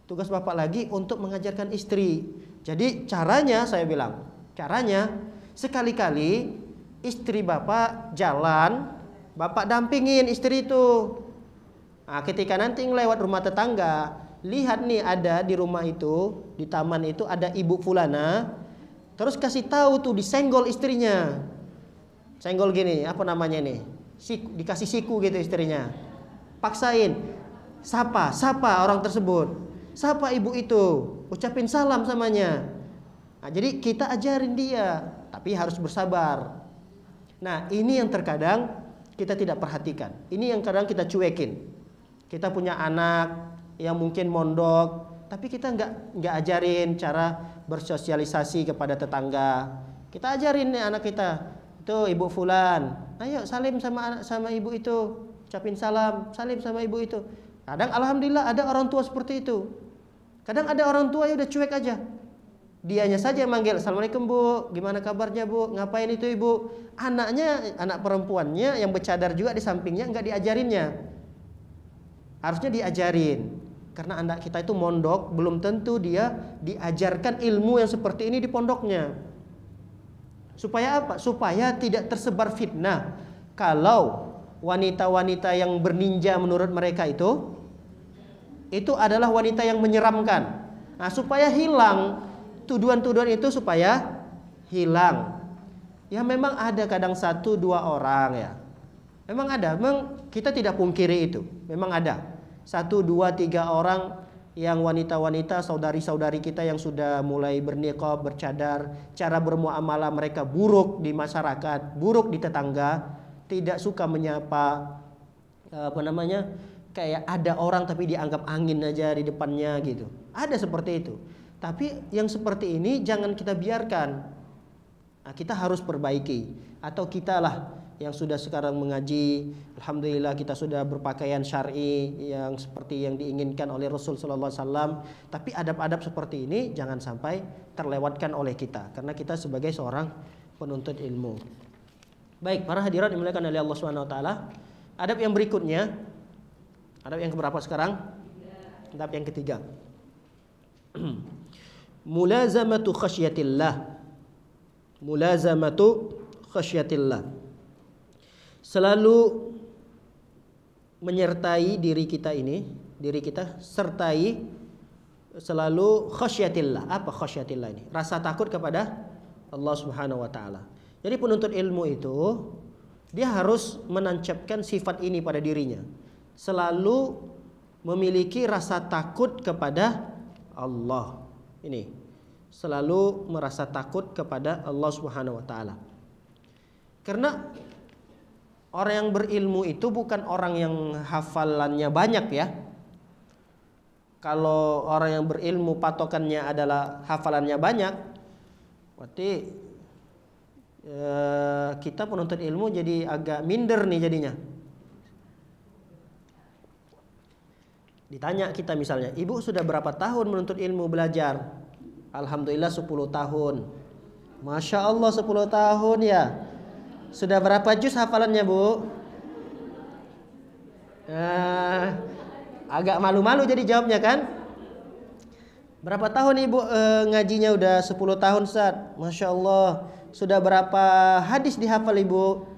Tugas bapak lagi untuk mengajarkan istri. Jadi caranya saya bilang, sekali-kali istri bapak jalan, bapak dampingin istri itu. Nah, ketika nanti ngelewat rumah tetangga, lihat nih ada di rumah itu, di taman itu ada ibu fulana, terus kasih tahu tuh, disenggol istrinya. Senggol gini, apa namanya nih? Dikasih siku gitu istrinya. Paksain, sapa orang tersebut. Sapa ibu itu, ucapin salam samanya. Nah, jadi kita ajarin dia, tapi harus bersabar. Nah, ini yang terkadang kita tidak perhatikan. Ini yang kadang kita cuekin. Kita punya anak yang mungkin mondok, tapi kita nggak ajarin cara bersosialisasi kepada tetangga. Kita ajarin nih anak kita, itu ibu fulan, ayo salim sama ibu itu, ucapin salam sama ibu itu. Kadang alhamdulillah ada orang tua seperti itu. Kadang ada orang tua ya udah cuek aja. Dianya saja yang manggil, assalamualaikum bu, gimana kabarnya bu, ngapain itu ibu. Anaknya, anak perempuannya yang bercadar juga di sampingnya nggak diajarinnya. Harusnya diajarin. Karena anak kita itu mondok, belum tentu dia diajarkan ilmu yang seperti ini di pondoknya. Supaya apa? Supaya tidak tersebar fitnah. Kalau wanita-wanita yang berninja menurut mereka itu adalah wanita yang menyeramkan. Nah, supaya hilang tuduhan-tuduhan itu, supaya hilang. Ya memang ada kadang 1-2 orang ya. Memang ada, memang kita tidak pungkiri itu. Memang ada 1, 2, 3 orang yang wanita-wanita, saudari-saudari kita yang sudah mulai berniqab, bercadar, cara bermuamalah mereka buruk di masyarakat, buruk di tetangga, tidak suka menyapa, kayak ada orang tapi dianggap angin aja di depannya gitu. Ada seperti itu. Tapi yang seperti ini jangan kita biarkan. Nah, kita harus perbaiki. Atau kita lah yang sudah sekarang mengaji, alhamdulillah kita sudah berpakaian syar'i yang seperti yang diinginkan oleh Rasul sallallahu alaihi wasallam. Tapi adab-adab seperti ini jangan sampai terlewatkan oleh kita, karena kita sebagai seorang penuntut ilmu. Baik, para hadirat dimuliakan oleh Allah Subhanahu wa taala. Adab yang berikutnya, adab yang keberapa sekarang? Adab yang ketiga. Mulazamatu khasyatillah. Mulazamatu khasyatillah. Selalu menyertai diri kita ini, diri kita sertai selalu khasyatillah. Apa khasyatillah ini? Rasa takut kepada Allah Subhanahu wa taala. Jadi penuntut ilmu itu dia harus menancapkan sifat ini pada dirinya. Selalu memiliki rasa takut kepada Allah. Ini. Selalu merasa takut kepada Allah Subhanahu wa taala. Karena orang yang berilmu itu bukan orang yang hafalannya banyak ya. Kalau orang yang berilmu patokannya adalah hafalannya banyak, berarti kita penuntut ilmu jadi agak minder nih jadinya. Ditanya kita misalnya, ibu sudah berapa tahun menuntut ilmu belajar? Alhamdulillah 10 tahun. Masya Allah 10 tahun ya. Sudah berapa juz hafalannya bu? Agak malu-malu jadi jawabnya kan? Berapa tahun ibu ngajinya udah 10 tahun Ustaz? Masya Allah. Sudah berapa hadis dihafal ibu?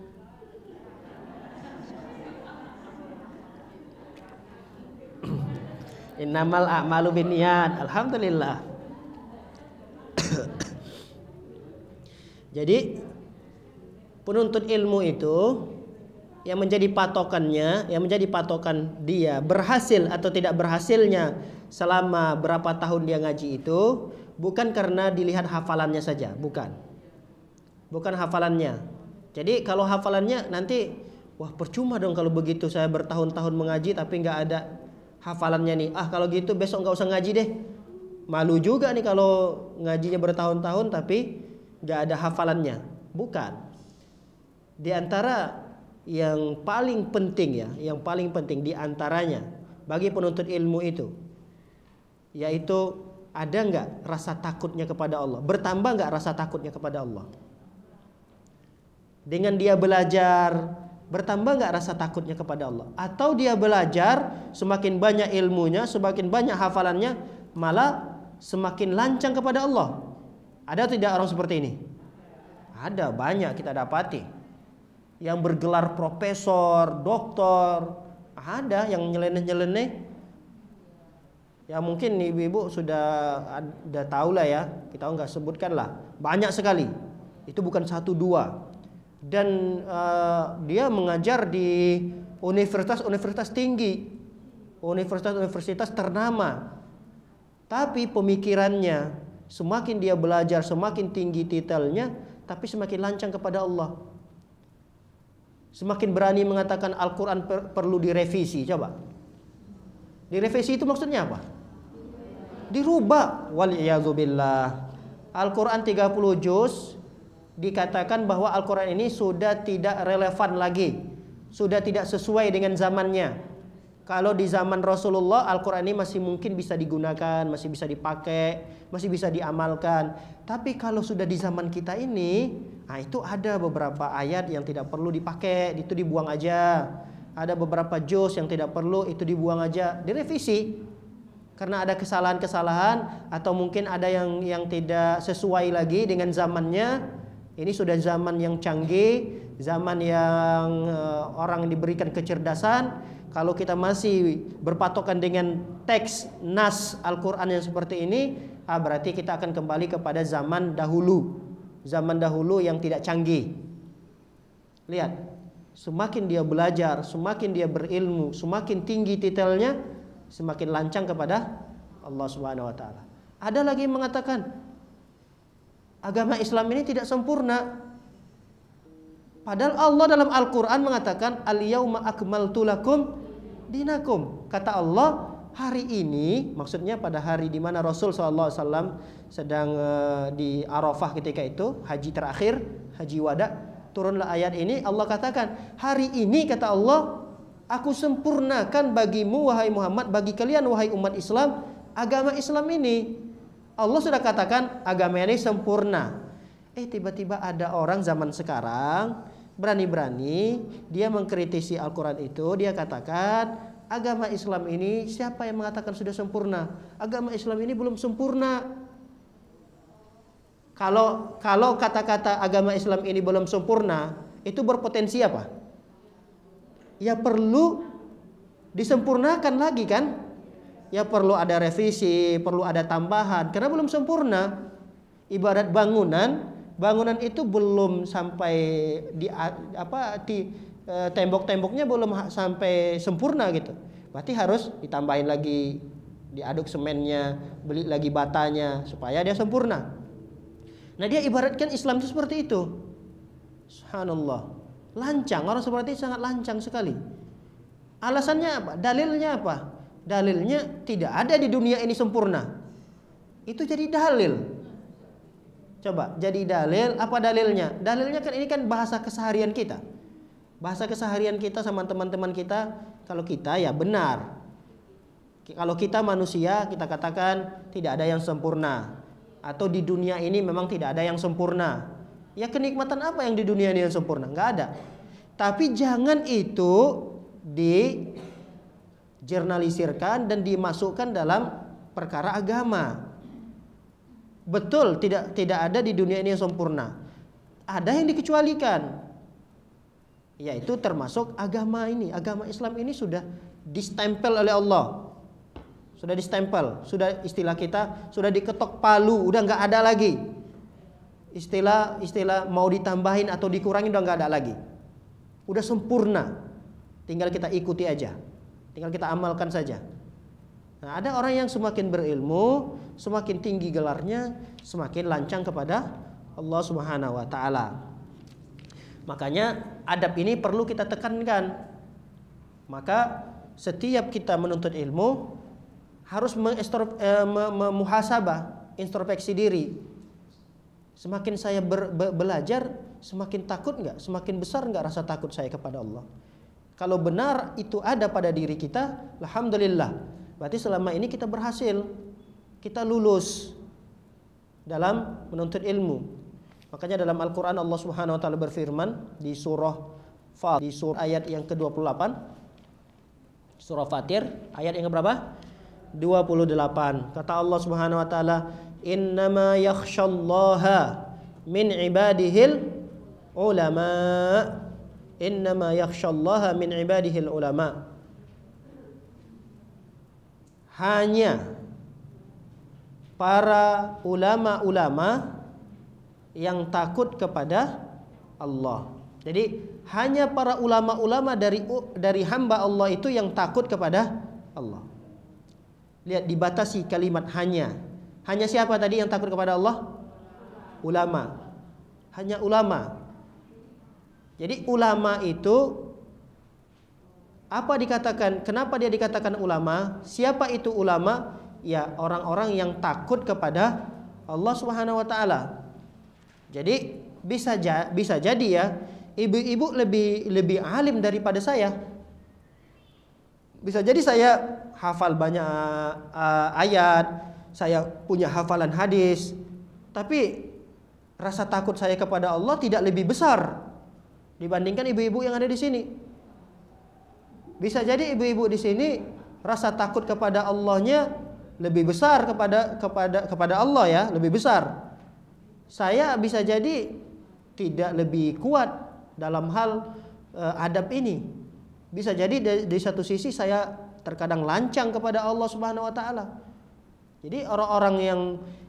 Innamal a'malu binniyat. Alhamdulillah. Jadi penuntut ilmu itu yang menjadi patokannya, yang menjadi patokan dia berhasil atau tidak berhasilnya selama berapa tahun dia ngaji itu bukan karena dilihat hafalannya saja, bukan. Bukan hafalannya. Jadi kalau hafalannya nanti wah percuma dong kalau begitu saya bertahun-tahun mengaji tapi nggak ada hafalannya nih. Ah kalau gitu besok nggak usah ngaji deh. Malu juga nih kalau ngajinya bertahun-tahun tapi nggak ada hafalannya. Bukan. Di antara yang paling penting ya, yang paling penting di antaranya bagi penuntut ilmu itu, yaitu ada nggak rasa takutnya kepada Allah? Bertambah nggak rasa takutnya kepada Allah? Dengan dia belajar, bertambah nggak rasa takutnya kepada Allah? Atau dia belajar, semakin banyak ilmunya, semakin banyak hafalannya, malah semakin lancang kepada Allah? Ada tidak orang seperti ini? Ada, banyak kita dapati. Yang bergelar profesor, doktor, ada yang nyeleneh-nyeleneh. Ya mungkin ibu-ibu sudah tahu lah ya, kita nggak sebutkan lah. Banyak sekali, itu bukan satu dua. Dan dia mengajar di universitas-universitas tinggi, universitas-universitas ternama. Tapi pemikirannya, semakin dia belajar, semakin tinggi titelnya, tapi semakin lancang kepada Allah. Semakin berani mengatakan Al-Quran perlu direvisi. Coba, direvisi itu maksudnya apa? Dirubah. Wal'iyadzubillah. Al-Quran 30 juz dikatakan bahwa Al-Quran ini sudah tidak relevan lagi, sudah tidak sesuai dengan zamannya. Kalau di zaman Rasulullah Al-Quran ini masih mungkin bisa digunakan, masih bisa dipakai, masih bisa diamalkan. Tapi kalau sudah di zaman kita ini, nah itu ada beberapa ayat yang tidak perlu dipakai, itu dibuang aja. Ada beberapa juz yang tidak perlu, itu dibuang aja, direvisi. Karena ada kesalahan-kesalahan atau mungkin ada yang tidak sesuai lagi dengan zamannya. Ini sudah zaman yang canggih, zaman yang orang diberikan kecerdasan. Kalau kita masih berpatokan dengan teks nas Al-Quran yang seperti ini, berarti kita akan kembali kepada zaman dahulu. Zaman dahulu yang tidak canggih. Lihat, semakin dia belajar, semakin dia berilmu, semakin tinggi titelnya, semakin lancang kepada Allah Subhanahu wa taala. Ada lagi yang mengatakan agama Islam ini tidak sempurna. Padahal Allah dalam Al-Quran mengatakan al-yauma akmaltu lakum dinakum. Kata Allah, hari ini, maksudnya pada hari di mana Rasul SAW sedang di Arafah ketika itu, haji terakhir, haji wada, turunlah ayat ini. Allah katakan, hari ini kata Allah, aku sempurnakan bagimu wahai Muhammad, bagi kalian wahai umat Islam, agama Islam ini. Allah sudah katakan agama ini sempurna. Tiba-tiba ada orang zaman sekarang berani-berani dia mengkritisi Al-Quran itu, dia katakan agama Islam ini siapa yang mengatakan sudah sempurna? Agama Islam ini belum sempurna. Kalau kata-kata agama Islam ini belum sempurna, itu berpotensi apa? Ya perlu disempurnakan lagi kan? Ya perlu ada revisi, perlu ada tambahan karena belum sempurna. Ibarat bangunan itu belum sampai tembok-temboknya belum sampai sempurna gitu. Berarti harus ditambahin lagi, diaduk semennya, beli lagi batanya supaya dia sempurna. Nah, dia ibaratkan Islam itu seperti itu. Subhanallah. Lancang, orang seperti itu sangat lancang sekali. Alasannya apa? Dalilnya apa? Dalilnya tidak ada di dunia ini sempurna. Itu jadi dalil. Coba, jadi dalil, apa dalilnya? Dalilnya kan ini kan bahasa keseharian kita. Bahasa keseharian kita sama teman-teman kita, kalau kita ya benar. Kalau kita manusia, kita katakan tidak ada yang sempurna. Atau di dunia ini memang tidak ada yang sempurna. Ya kenikmatan apa yang di dunia ini yang sempurna? Nggak ada. Tapi jangan itu dijurnalisirkan dan dimasukkan dalam perkara agama. Betul, tidak ada di dunia ini yang sempurna. Ada yang dikecualikan. Yaitu termasuk agama ini. Agama Islam ini sudah distempel oleh Allah. Sudah distempel, sudah istilah kita sudah diketok palu, udah nggak ada lagi. Istilah mau ditambahin atau dikurangin udah nggak ada lagi. Udah sempurna. Tinggal kita ikuti aja. Tinggal kita amalkan saja. Nah, ada orang yang semakin berilmu, semakin tinggi gelarnya, semakin lancang kepada Allah Subhanahu wa taala. Makanya adab ini perlu kita tekankan. Maka setiap kita menuntut ilmu harus memuhasabah, introspeksi diri. Semakin saya belajar, semakin takut nggak? Semakin besar nggak rasa takut saya kepada Allah? Kalau benar itu ada pada diri kita, alhamdulillah. Berarti selama ini kita berhasil, kita lulus dalam menuntut ilmu. Makanya dalam Al-Quran Allah Subhanahu Wa Taala berfirman di surah ayat yang ke-28, surah Fatir ayat yang keberapa? 28. Kata Allah Subhanahu wa taala, "Innama yakhsyallaha min ibadihil ulama." Innama yakhsyallaha min ibadihil ulama. Hanya para ulama-ulama yang takut kepada Allah. Jadi hanya para ulama-ulama dari hamba Allah itu yang takut kepada Allah. Lihat, dibatasi kalimat hanya. Hanya siapa tadi yang takut kepada Allah? Ulama. Hanya ulama. Jadi ulama itu apa dikatakan? Kenapa dia dikatakan ulama? Siapa itu ulama? Ya, orang-orang yang takut kepada Allah Subhanahu wa taala. Jadi bisa jadi ya, ibu-ibu lebih alim daripada saya. Bisa jadi saya hafal banyak ayat, saya punya hafalan hadis, tapi rasa takut saya kepada Allah tidak lebih besar dibandingkan ibu-ibu yang ada di sini. Bisa jadi ibu-ibu di sini rasa takut kepada Allahnya lebih besar kepada Allah ya, lebih besar. Saya bisa jadi tidak lebih kuat dalam hal adab ini. Bisa jadi di satu sisi saya terkadang lancang kepada Allah Subhanahu wa taala. Jadi orang-orang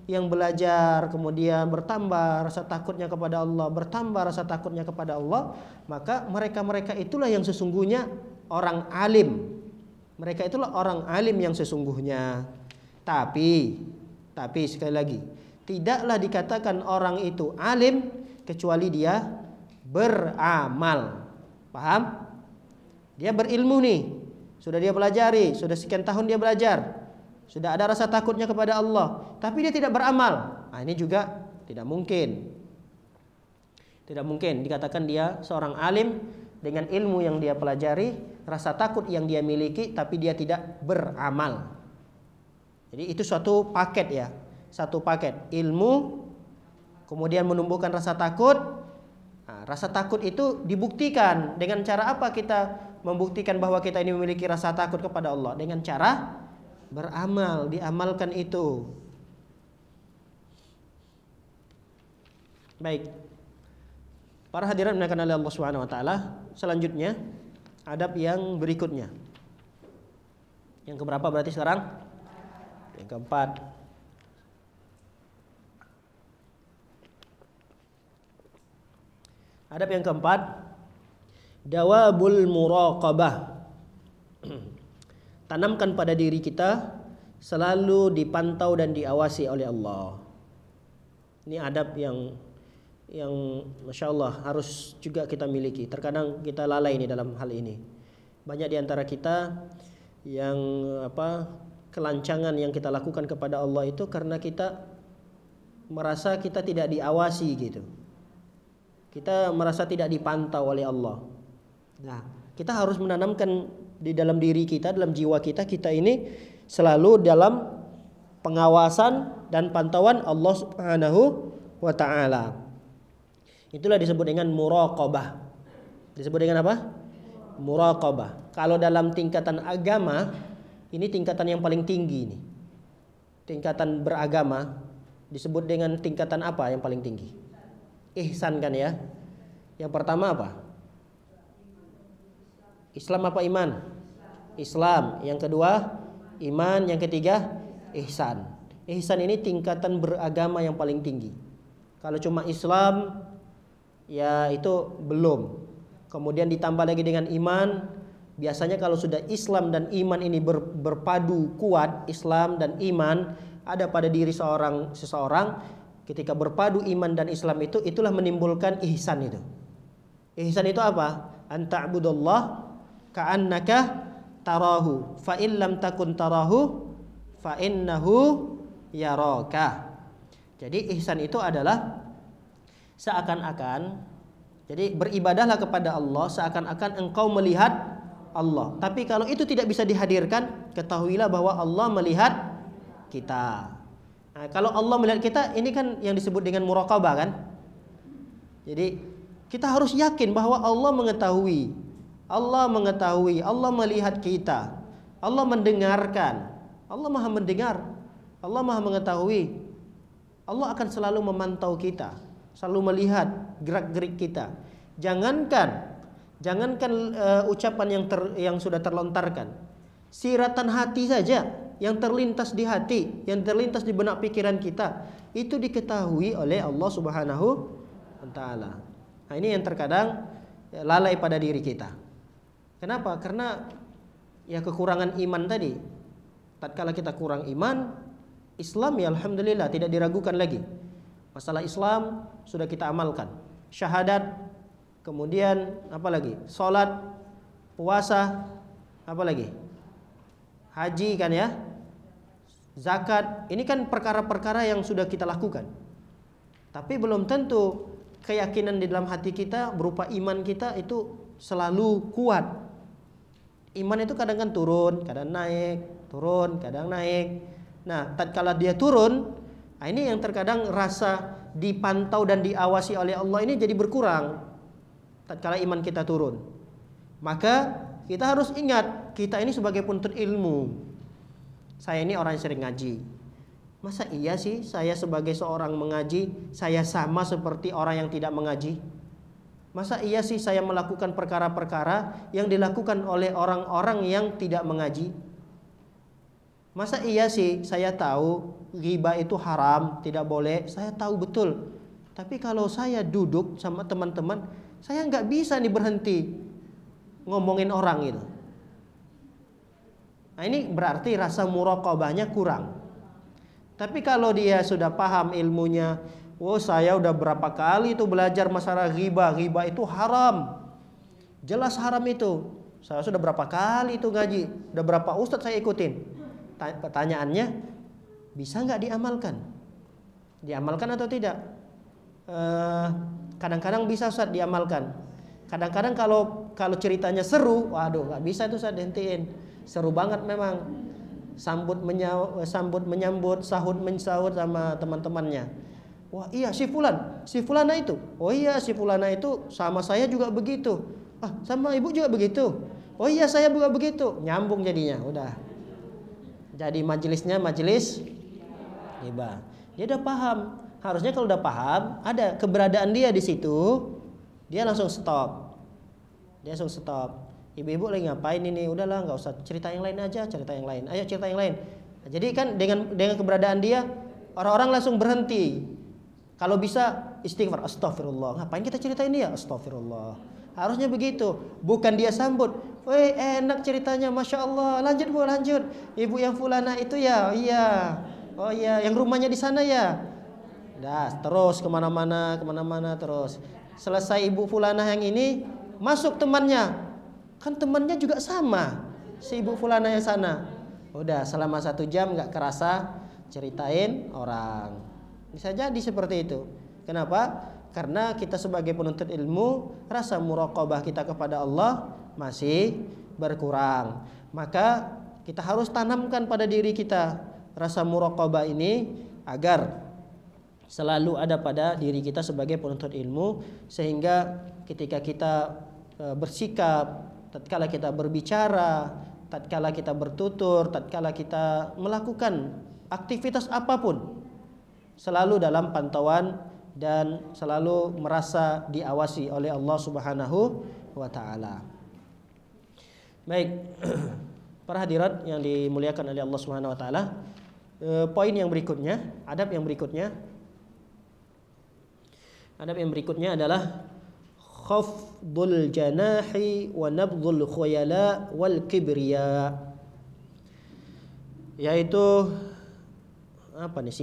yang belajar kemudian bertambah rasa takutnya kepada Allah, bertambah rasa takutnya kepada Allah, maka mereka itulah yang sesungguhnya orang alim. Mereka itulah orang alim yang sesungguhnya. Tapi sekali lagi, tidaklah dikatakan orang itu alim kecuali dia beramal. Paham? Dia berilmu nih, sudah dia pelajari, sudah sekian tahun dia belajar, sudah ada rasa takutnya kepada Allah, tapi dia tidak beramal. Nah, ini juga tidak mungkin. Tidak mungkin dikatakan dia seorang alim dengan ilmu yang dia pelajari, rasa takut yang dia miliki, tapi dia tidak beramal. Jadi itu suatu paket ya, satu paket ilmu, kemudian menumbuhkan rasa takut. Nah, rasa takut itu dibuktikan. Dengan cara apa kita membuktikan bahwa kita ini memiliki rasa takut kepada Allah? Dengan cara beramal, diamalkan itu. Baik. Para hadirin dimuliakan oleh Allah Subhanahu wa taala, selanjutnya adab yang berikutnya. Yang keberapa berarti sekarang? Yang keempat. Adab yang keempat, dawabul muraqabah. Tanamkan pada diri kita selalu dipantau dan diawasi oleh Allah. Ini adab yang Masya Allah harus juga kita miliki. Terkadang kita lalai ini dalam hal ini. Banyak di antara kita yang kelancangan yang kita lakukan kepada Allah itu karena kita merasa kita tidak diawasi gitu. Kita merasa tidak dipantau oleh Allah. Nah, kita harus menanamkan di dalam diri kita, dalam jiwa kita, kita ini selalu dalam pengawasan dan pantauan Allah Subhanahu wa taala. Itulah disebut dengan muraqabah. Disebut dengan apa? Muraqabah. Kalau dalam tingkatan agama, ini tingkatan yang paling tinggi ini. Tingkatan beragama disebut dengan tingkatan apa yang paling tinggi? Ihsan kan ya? Yang pertama apa? Islam apa iman? Islam. Yang kedua iman. Yang ketiga ihsan. Ihsan ini tingkatan beragama yang paling tinggi. Kalau cuma Islam ya itu belum. Kemudian ditambah lagi dengan iman. Biasanya kalau sudah Islam dan iman ini berpadu kuat, Islam dan iman ada pada diri seseorang, ketika berpadu iman dan Islam itu, itulah menimbulkan ihsan itu. Ihsan itu apa? Anta'budallah ka'annaka tarahu fa in lam takun tarahu fa innahu yaraka. Jadi ihsan itu adalah seakan-akan, jadi beribadahlah kepada Allah seakan-akan engkau melihat Allah. Tapi kalau itu tidak bisa dihadirkan, ketahuilah bahwa Allah melihat kita. Nah, kalau Allah melihat kita, ini kan yang disebut dengan muraqabah kan. Jadi kita harus yakin bahwa Allah mengetahui, Allah melihat kita, Allah mendengarkan, Allah maha mendengar, Allah maha mengetahui. Allah akan selalu memantau kita, selalu melihat gerak-gerik kita. Jangankan ucapan yang sudah terlontarkan, siratan hati saja yang terlintas di hati, yang terlintas di benak pikiran kita, itu diketahui oleh Allah Subhanahu wa taala. Nah, ini yang terkadang lalai pada diri kita. Kenapa? Karena ya kekurangan iman tadi. Tatkala kita kurang iman, Islam ya alhamdulillah tidak diragukan lagi. Masalah Islam sudah kita amalkan. Syahadat, kemudian apa lagi? Salat, puasa, apa lagi? Haji kan ya? Zakat, ini kan perkara-perkara yang sudah kita lakukan. Tapi belum tentu keyakinan di dalam hati kita berupa iman kita itu selalu kuat. Iman itu kadang kan turun, kadang naik, turun, kadang naik. Nah, tatkala dia turun, nah ini yang terkadang rasa dipantau dan diawasi oleh Allah ini jadi berkurang. Tatkala iman kita turun, maka kita harus ingat, kita ini sebagai penuntut ilmu. Saya ini orang yang sering ngaji. Masa iya sih saya sebagai seorang mengaji, saya sama seperti orang yang tidak mengaji? Masa iya sih saya melakukan perkara-perkara yang dilakukan oleh orang-orang yang tidak mengaji? Masa iya sih saya tahu ghibah itu haram, tidak boleh, saya tahu betul. Tapi kalau saya duduk sama teman-teman, saya nggak bisa nih berhenti ngomongin orang itu. Nah, ini berarti rasa muraqabahnya kurang. Tapi kalau dia sudah paham ilmunya, oh saya udah berapa kali itu belajar masalah ghibah, ghibah itu haram, jelas haram itu. Saya sudah berapa kali itu ngaji, udah berapa ustadz saya ikutin. Pertanyaannya, bisa nggak diamalkan? Diamalkan atau tidak? Kadang-kadang bisa Ustaz diamalkan. Kadang-kadang kalau ceritanya seru, waduh nggak bisa tuh Ustaz dihentiin. Seru banget memang. Sambut menyambut, sahut mensahut sama teman-temannya. Wah iya si fulana itu. Oh iya si fulana itu sama saya juga begitu. Ah sama ibu juga begitu. Oh iya saya juga begitu. Nyambung jadinya, udah. Jadi majelisnya majelis riba. Dia udah paham. Harusnya kalau udah paham, ada keberadaan dia di situ, dia langsung stop. Dia langsung stop. Ibu-ibu lagi ngapain ini? Udahlah, nggak usah cerita yang lain aja, cerita yang lain. Ayo cerita yang lain. Nah, jadi kan dengan keberadaan dia, orang-orang langsung berhenti. Kalau bisa istighfar, astagfirullah. Ngapain kita ceritain dia? Astagfirullah. Harusnya begitu. Bukan dia sambut. Woi enak ceritanya, masya Allah. Lanjut bu, lanjut. Ibu yang fulana itu ya, iya. Oh iya, yang rumahnya di sana ya. Dah, terus kemana-mana terus. Selesai ibu fulana yang ini, masuk temannya. Kan temannya juga sama. Si ibu fulana yang sana. Udah selama 1 jam nggak kerasa ceritain orang. Bisa jadi seperti itu. Kenapa? Karena kita sebagai penuntut ilmu, rasa muraqabah kita kepada Allah masih berkurang. Maka kita harus tanamkan pada diri kita rasa muraqabah ini agar selalu ada pada diri kita sebagai penuntut ilmu, sehingga ketika kita bersikap, tatkala kita berbicara, tatkala kita bertutur, tatkala kita melakukan aktivitas apapun, selalu dalam pantauan dan selalu merasa diawasi oleh Allah Subhanahu wa taala. Baik, para hadirat yang dimuliakan oleh Allah Subhanahu wa taala, poin yang berikutnya, adab yang berikutnya adalah khafdul janahi wa nabdhul khuyala wal kibriya. Yaitu apa nih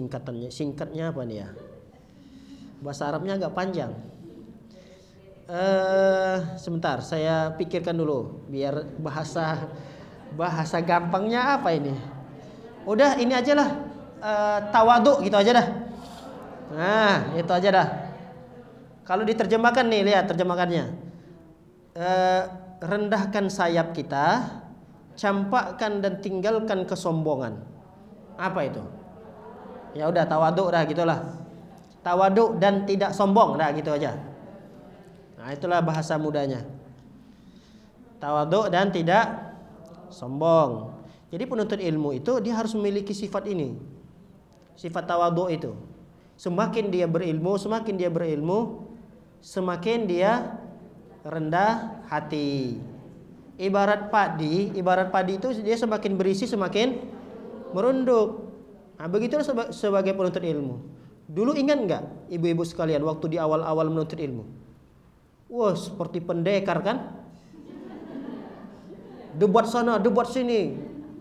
singkatnya apa nih ya? Bahasa Arabnya agak panjang. Sebentar, saya pikirkan dulu biar bahasa gampangnya apa ini. Udah ini aja lah, tawadhu gitu aja dah. Nah itu aja dah. Kalau diterjemahkan nih, lihat terjemahannya. Rendahkan sayap kita, campakkan dan tinggalkan kesombongan. Apa itu? Ya udah tawadhu dah gitulah. Tawadhu dan tidak sombong dah gitu aja. Nah, itulah bahasa mudanya. Tawadhu dan tidak sombong. Jadi penuntut ilmu itu dia harus memiliki sifat ini. Sifat tawadhu itu. Semakin dia berilmu, semakin dia rendah hati. Ibarat padi itu dia semakin berisi semakin merunduk. Nah, begitulah sebagai penuntut ilmu. Dulu ingat enggak ibu-ibu sekalian waktu di awal-awal menuntut ilmu? Wah, seperti pendekar kan? Debat sana, debat sini.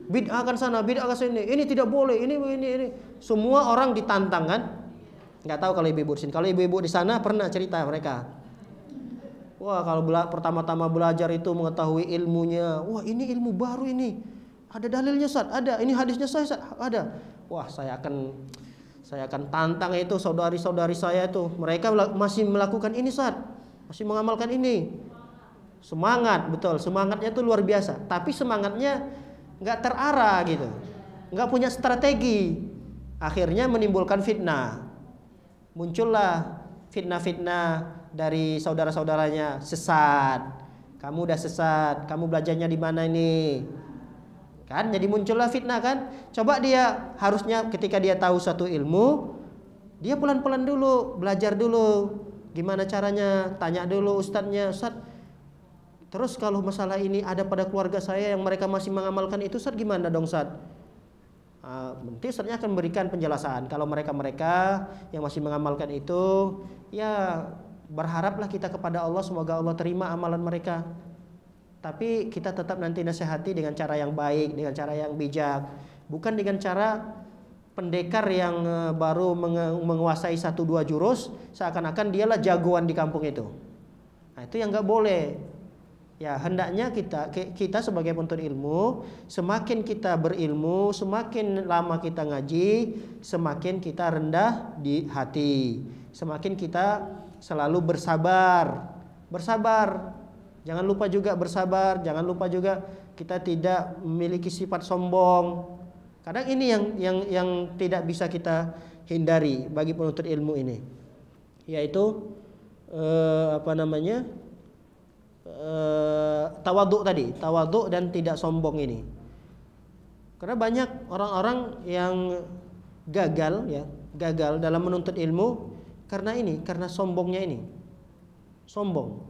Bid'ahkan sana, bid'ahkan sini. Ini tidak boleh, ini. Semua orang ditantang kan? Nggak tahu kalau ibu-ibu di sini. Kalau ibu-ibu di sana pernah cerita mereka. Wah, kalau pertama-tama belajar itu mengetahui ilmunya. Wah, ini ilmu baru ini. Ada dalilnya Ustaz, ada. Ini hadisnya Ustaz, ada. Wah, saya akan tantang itu saudari-saudari saya itu. Mereka masih melakukan ini Ustaz. Masih mengamalkan ini. Semangat, betul. Semangatnya itu luar biasa. Tapi semangatnya nggak terarah gitu. Nggak punya strategi. Akhirnya menimbulkan fitnah. Muncullah fitnah-fitnah dari saudara-saudaranya, sesat. Kamu udah sesat, kamu belajarnya di mana ini? Kan jadi muncullah fitnah kan? Coba dia harusnya ketika dia tahu satu ilmu, dia pelan-pelan dulu, belajar dulu. Gimana caranya? Tanya dulu ustadznya, Ustaz. Terus kalau masalah ini ada pada keluarga saya yang mereka masih mengamalkan itu, Ustaz gimana dong Ustaz? Nanti Ustaznya akan memberikan penjelasan. Kalau mereka yang masih mengamalkan itu, ya berharaplah kita kepada Allah semoga Allah terima amalan mereka. Tapi kita tetap nanti nasihati dengan cara yang baik, dengan cara yang bijak, bukan dengan cara pendekar yang baru menguasai 1-2 jurus seakan-akan dialah jagoan di kampung itu. Nah, itu yang nggak boleh. Ya, hendaknya kita sebagai penuntut ilmu, semakin kita berilmu, semakin lama kita ngaji, semakin kita rendah di hati. Semakin kita selalu bersabar. Jangan lupa juga bersabar, jangan lupa juga kita tidak memiliki sifat sombong. Kadang ini yang tidak bisa hindari bagi penuntut ilmu ini, yaitu tawaduk tadi, tawaduk dan tidak sombong ini. Karena banyak orang-orang yang gagal dalam menuntut ilmu karena sombongnya ini. Sombong.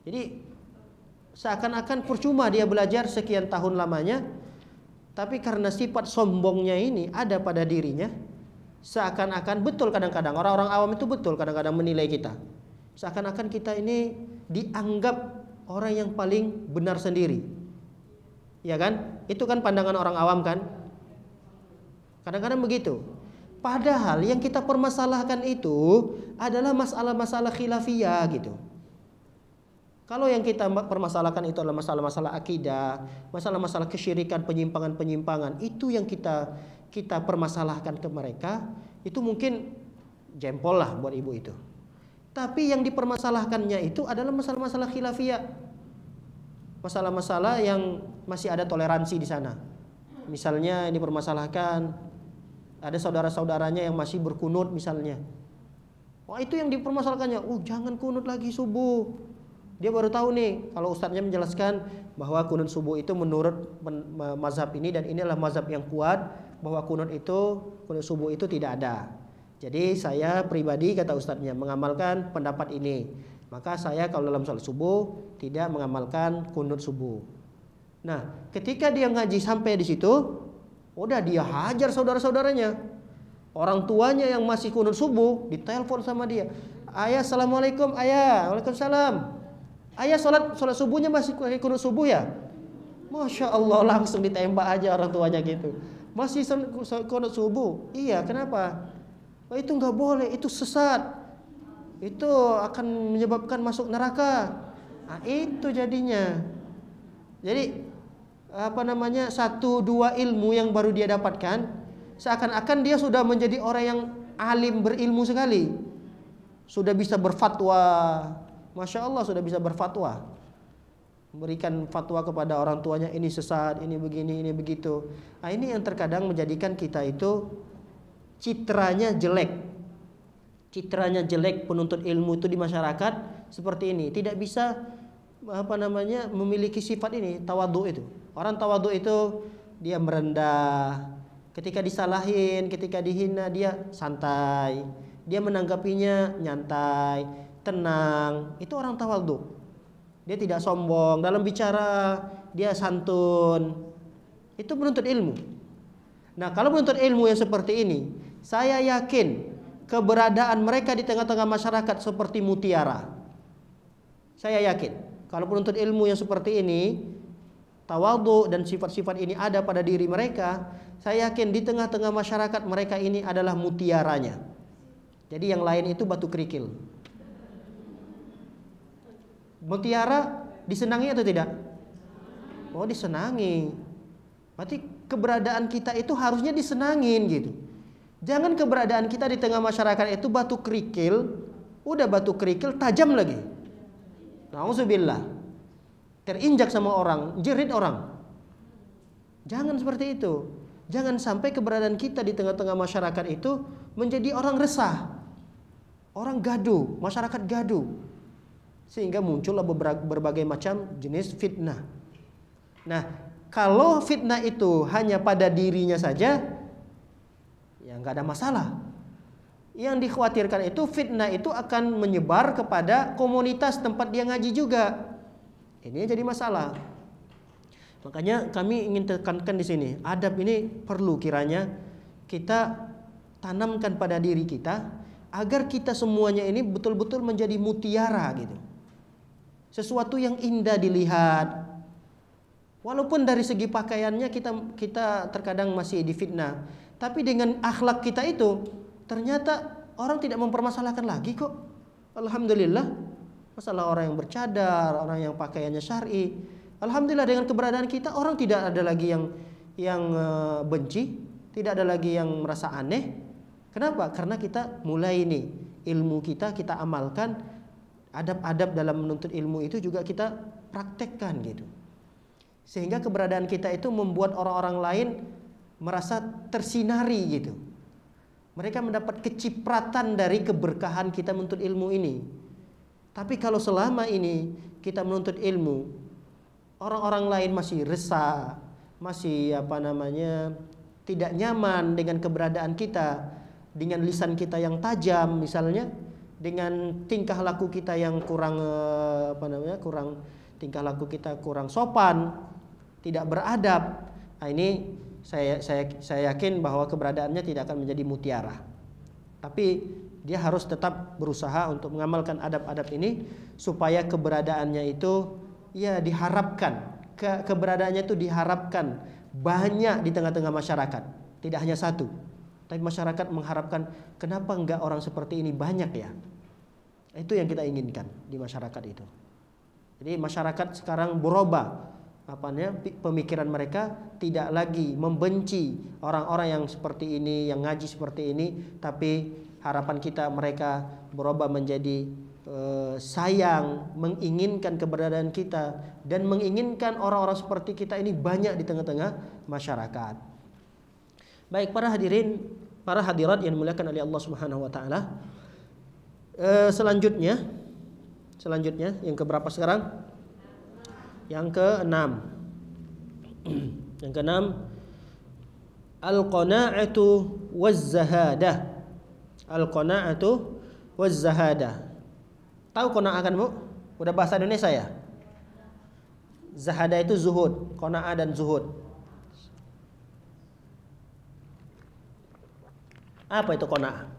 Jadi seakan-akan percuma dia belajar sekian tahun lamanya, tapi karena sifat sombongnya ini ada pada dirinya, seakan-akan betul kadang-kadang orang-orang awam itu betul kadang-kadang menilai kita. Seakan-akan kita ini dianggap orang yang paling benar sendiri. Ya kan? Itu kan pandangan orang awam kan? Kadang-kadang begitu. Padahal yang kita permasalahkan itu adalah masalah-masalah khilafiyah gitu. Kalau yang kita permasalahkan itu adalah masalah-masalah akidah, masalah-masalah kesyirikan, penyimpangan-penyimpangan, itu yang kita permasalahkan ke mereka, itu mungkin jempol lah buat ibu itu. Tapi yang dipermasalahkannya itu adalah masalah-masalah khilafiyah. Masalah-masalah yang masih ada toleransi di sana. Misalnya yang dipermasalahkan ada saudara-saudaranya yang masih berkunut misalnya. Wah, itu yang dipermasalahkannya. Jangan kunut lagi subuh. Dia baru tahu nih kalau ustadznya menjelaskan bahwa kunut subuh itu menurut mazhab ini dan inilah mazhab yang kuat, bahwa kunut subuh itu tidak ada. Jadi saya pribadi, kata ustadznya, mengamalkan pendapat ini. Maka saya kalau dalam salat subuh tidak mengamalkan kunut subuh. Nah, ketika dia ngaji sampai di situ, udah dia hajar saudara-saudaranya. Orang tuanya yang masih kunut subuh ditelepon sama dia. Ayah, assalamualaikum. Ayah, waalaikumsalam. Ayah, salat subuhnya masih kunut subuh ya? Masya Allah, langsung ditembak aja orang tuanya gitu. Masih kunut subuh? Iya, kenapa? Itu nggak boleh, itu sesat, itu akan menyebabkan masuk neraka. Nah, itu jadinya. Jadi satu dua ilmu yang baru dia dapatkan, seakan-akan dia sudah menjadi orang yang alim, berilmu sekali, sudah bisa berfatwa. Masya Allah, sudah bisa berfatwa, memberikan fatwa kepada orang tuanya, ini sesat, ini begini, ini begitu. Nah, ini yang terkadang menjadikan kita itu citranya jelek. Citranya jelek penuntut ilmu itu di masyarakat seperti ini. Tidak bisa memiliki sifat ini, tawadhu itu. Orang tawadhu itu dia merendah. Ketika disalahin, ketika dihina dia santai. Dia menanggapinya nyantai, tenang. Itu orang tawadhu. Dia tidak sombong dalam bicara, dia santun. Itu penuntut ilmu. Nah, kalau penuntut ilmu yang seperti ini, saya yakin keberadaan mereka di tengah-tengah masyarakat seperti mutiara. Saya yakin kalau penuntut ilmu yang seperti ini, tawadhu dan sifat-sifat ini ada pada diri mereka, saya yakin di tengah-tengah masyarakat mereka ini adalah mutiaranya. Jadi yang lain itu batu kerikil. Mutiara disenangi atau tidak? Oh, disenangi. Berarti keberadaan kita itu harusnya disenangin gitu. Jangan keberadaan kita di tengah masyarakat itu batu kerikil, udah batu kerikil tajam lagi. Nauzubillah. Terinjak sama orang, jerit orang. Jangan seperti itu. Jangan sampai keberadaan kita di tengah-tengah masyarakat itu menjadi orang resah, orang gaduh, masyarakat gaduh, sehingga muncullah berbagai macam jenis fitnah. Nah, kalau fitnah itu hanya pada dirinya saja, ya nggak ada masalah. Yang dikhawatirkan itu fitnah itu akan menyebar kepada komunitas tempat dia ngaji juga. Ini jadi masalah. Makanya kami ingin tekankan di sini, adab ini perlu kiranya kita tanamkan pada diri kita agar kita semuanya ini betul-betul menjadi mutiara gitu. Sesuatu yang indah dilihat. Walaupun dari segi pakaiannya kita terkadang masih difitnah, tapi dengan akhlak kita itu ternyata orang tidak mempermasalahkan lagi kok. Alhamdulillah. Masalah orang yang bercadar, orang yang pakaiannya syar'i. Alhamdulillah dengan keberadaan kita orang tidak ada lagi yang benci, tidak ada lagi yang merasa aneh. Kenapa? Karena kita mulai ini ilmu kita amalkan, adab-adab dalam menuntut ilmu itu juga kita praktekkan gitu. Sehingga keberadaan kita itu membuat orang-orang lain merasa tersinari gitu. Mereka mendapat kecipratan dari keberkahan kita menuntut ilmu ini. Tapi kalau selama ini kita menuntut ilmu, orang-orang lain masih resah, masih tidak nyaman dengan keberadaan kita, dengan lisan kita yang tajam misalnya, dengan tingkah laku kita yang kurang tingkah laku kita kurang sopan, tidak beradab. Nah, ini saya yakin bahwa keberadaannya tidak akan menjadi mutiara. Tapi dia harus tetap berusaha untuk mengamalkan adab-adab ini supaya keberadaannya itu ya diharapkan, keberadaannya itu diharapkan banyak di tengah-tengah masyarakat, tidak hanya satu. Tapi masyarakat mengharapkan, kenapa enggak orang seperti ini banyak ya? Itu yang kita inginkan di masyarakat itu. Jadi masyarakat sekarang berubah, pemikiran mereka tidak lagi membenci orang-orang yang seperti ini, yang ngaji seperti ini, tapi harapan kita mereka berubah menjadi sayang, menginginkan keberadaan kita dan menginginkan orang-orang seperti kita ini banyak di tengah-tengah masyarakat. Baik para hadirin, para hadirat yang dimuliakan oleh Allah Subhanahu wa taala. Selanjutnya yang keberapa sekarang? Yang ke-6. Yang ke-6, al-qana'atu waz-zahadah. Al-qana'atu waz-zahadah. Tahu qana'ah kan, Bu? Udah bahasa Indonesia ya? Zahadah itu zuhud, qana'ah dan zuhud. Apa itu qana'ah?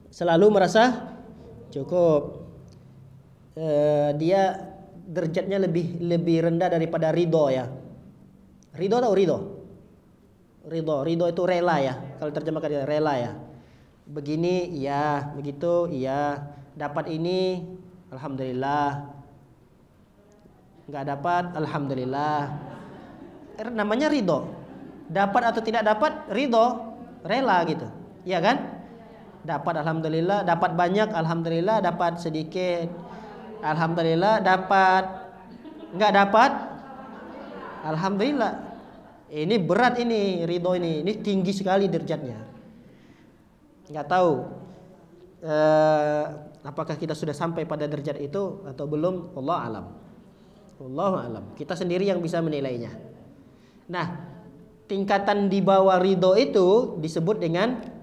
Selalu merasa cukup. Dia derajatnya lebih rendah daripada ridho ya. Ridho tahu ridho? Ridho itu rela ya. Kalau terjemahkan dia rela ya. Begini iya, begitu iya. Dapat ini alhamdulillah. Enggak dapat alhamdulillah. Namanya ridho. Dapat atau tidak dapat ridho, rela gitu. Iya kan? Dapat alhamdulillah, dapat banyak alhamdulillah, dapat sedikit alhamdulillah, dapat enggak dapat alhamdulillah. Ini berat ini ridho ini tinggi sekali derajatnya. Enggak tahu apakah kita sudah sampai pada derajat itu atau belum, wallahu alam. Wallahu alam. Kita sendiri yang bisa menilainya. Nah, tingkatan di bawah ridho itu disebut dengan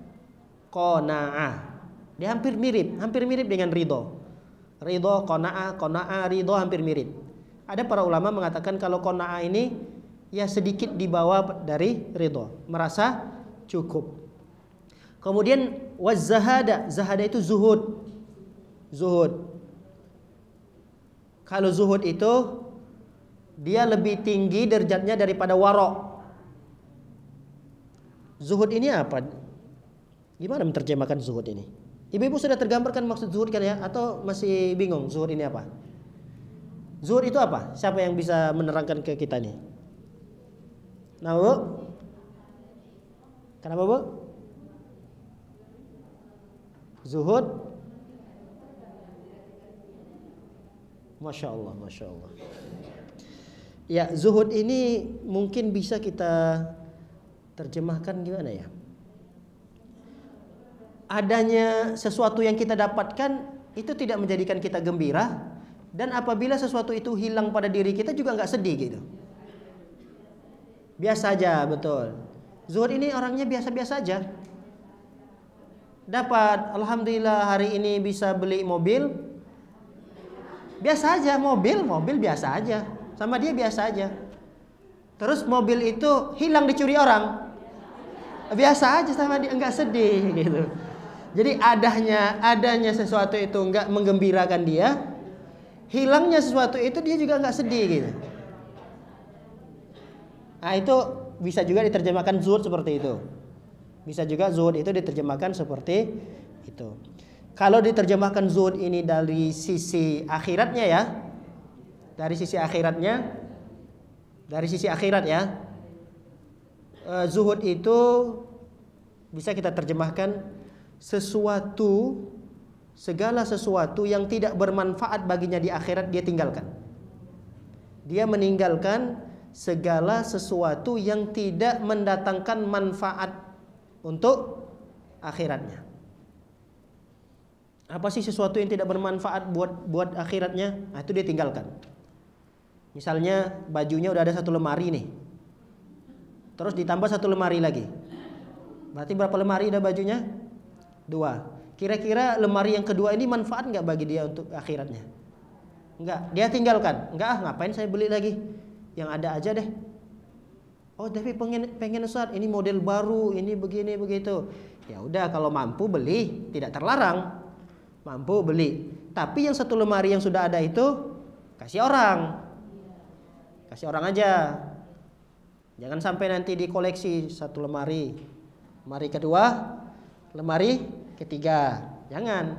qanaah. Dia hampir mirip dengan ridho. Ridho, qanaah, ridho hampir mirip. Ada para ulama mengatakan kalau qanaah ini ya sedikit di bawah dari ridho, merasa cukup. Kemudian waz-zahada, zahada itu zuhud. Zuhud. Kalau zuhud itu dia lebih tinggi derajatnya daripada wara'. Zuhud ini apa? Gimana menerjemahkan zuhud ini? Ibu-ibu sudah tergambarkan maksud zuhud kan ya? Atau masih bingung zuhud ini apa? Zuhud itu apa? Siapa yang bisa menerangkan ke kita nih? Nah, Bu? Kenapa, Bu? Zuhud? Masya Allah, Masya Allah. Ya, zuhud ini mungkin bisa kita terjemahkan gimana ya? Adanya sesuatu yang kita dapatkan itu tidak menjadikan kita gembira, dan apabila sesuatu itu hilang pada diri kita juga nggak sedih gitu. Biasa aja, betul. Zuhud ini orangnya biasa-biasa aja. Dapat, alhamdulillah hari ini bisa beli mobil, biasa aja, mobil biasa aja, sama dia biasa aja. Terus mobil itu hilang dicuri orang, biasa aja sama dia, enggak sedih gitu. Jadi adanya sesuatu itu enggak menggembirakan dia, hilangnya sesuatu itu dia juga enggak sedih gitu. Nah, itu bisa juga diterjemahkan zuhud seperti itu. Bisa juga zuhud itu diterjemahkan seperti itu. Kalau diterjemahkan zuhud ini dari sisi akhiratnya ya, dari sisi akhirat ya, zuhud itu bisa kita terjemahkan segala sesuatu yang tidak bermanfaat baginya di akhirat dia tinggalkan. Dia meninggalkan segala sesuatu yang tidak mendatangkan manfaat untuk akhiratnya. Apa sih sesuatu yang tidak bermanfaat buat akhiratnya? Nah, itu dia tinggalkan. Misalnya bajunya udah ada 1 lemari nih, terus ditambah 1 lemari lagi. Berarti berapa lemari udah bajunya? 2. Kira-kira lemari yang kedua ini manfaat nggak bagi dia untuk akhiratnya? Enggak, dia tinggalkan. Enggak, ngapain saya beli lagi? Yang ada aja deh. Oh, tapi pengen Ustaz, ini model baru, ini begini begitu. Ya udah, kalau mampu beli, tidak terlarang. Mampu beli. Tapi yang 1 lemari yang sudah ada itu kasih orang. Kasih orang aja. Jangan sampai nanti dikoleksi 1 lemari. Lemari kedua, lemari ketiga. Jangan.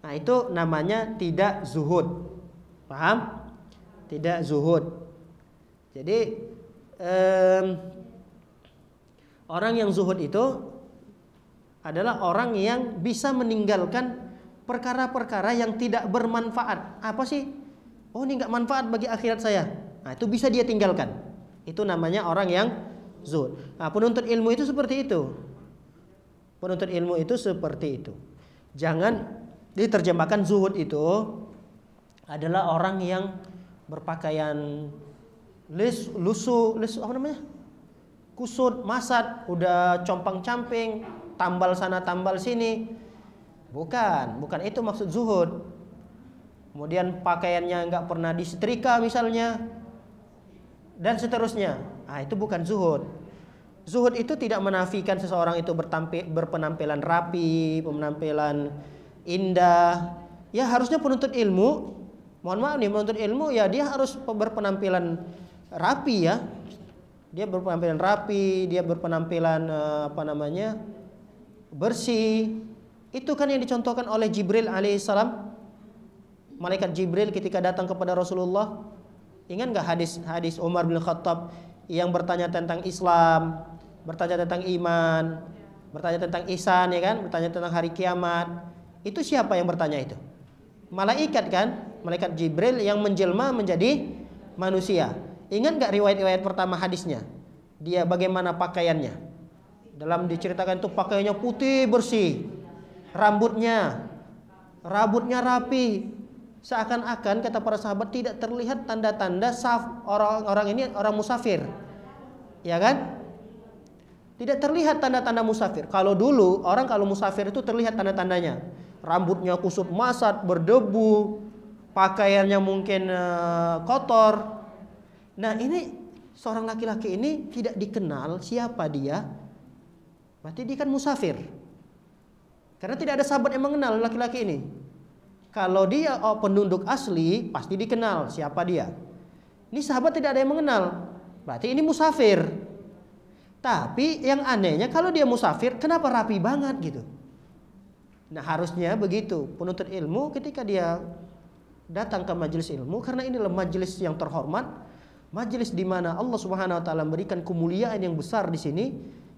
Nah, itu namanya tidak zuhud. Paham? Tidak zuhud. Jadi orang yang zuhud itu adalah orang yang bisa meninggalkan perkara-perkara yang tidak bermanfaat. Apa sih? Oh, ini nggak manfaat bagi akhirat saya. Nah, itu bisa dia tinggalkan. Itu namanya orang yang zuhud. Nah, penuntut ilmu itu seperti itu. Penuntut ilmu itu seperti itu. Jangan diterjemahkan zuhud itu adalah orang yang berpakaian lusuh, apa namanya? Kusut, masat, udah compang-camping, tambal sana tambal sini. Bukan itu maksud zuhud. Kemudian pakaiannya nggak pernah disetrika misalnya, dan seterusnya. Nah, itu bukan zuhud. Zuhud itu tidak menafikan seseorang itu berpenampilan rapi, penampilan indah. Ya harusnya penuntut ilmu, mohon maaf nih, penuntut ilmu ya dia harus berpenampilan rapi ya. Dia berpenampilan rapi, dia berpenampilan bersih. Itu kan yang dicontohkan oleh Jibril alaihissalam. Malaikat Jibril ketika datang kepada Rasulullah. Ingat nggak hadis Umar bin Khattab yang bertanya tentang Islam, bertanya tentang iman, bertanya tentang ihsan, ya kan, bertanya tentang hari kiamat. Itu siapa yang bertanya itu? Malaikat kan, malaikat Jibril yang menjelma menjadi manusia. Ingat nggak riwayat-riwayat pertama hadisnya? Dia bagaimana pakaiannya? Dalam diceritakan itu pakaiannya putih bersih, rambutnya rapi, seakan-akan kata para sahabat tidak terlihat tanda-tanda orang ini orang musafir, ya kan? Tidak terlihat tanda-tanda musafir. Kalau dulu orang kalau musafir itu terlihat tanda-tandanya, rambutnya kusut masat, berdebu, pakaiannya mungkin kotor. Nah, ini seorang laki-laki ini tidak dikenal siapa dia, berarti dia kan musafir. Karena tidak ada sahabat yang mengenal laki-laki ini. Kalau dia penduduk asli, pasti dikenal siapa dia. Ini sahabat tidak ada yang mengenal, berarti ini musafir. Tapi yang anehnya kalau dia musafir, kenapa rapi banget gitu? Nah, harusnya begitu. Penuntut ilmu ketika dia datang ke majelis ilmu, karena inilah majelis yang terhormat, majelis di mana Allah Subhanahu wa taala memberikan kemuliaan yang besar di sini.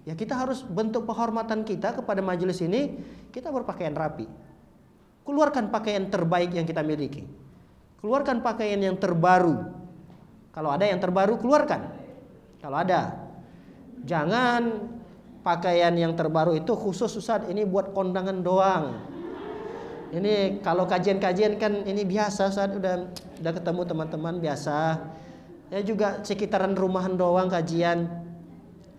Ya, kita harus bentuk penghormatan kita kepada majelis ini, kita berpakaian rapi. Keluarkan pakaian terbaik yang kita miliki. Keluarkan pakaian yang terbaru. Kalau ada yang terbaru, keluarkan. Kalau ada. Jangan pakaian yang terbaru itu khusus Ustaz, ini buat kondangan doang. Ini kalau kajian-kajian kan ini biasa Ustaz, udah ketemu teman-teman biasa. Ya juga sekitaran rumahan doang kajian.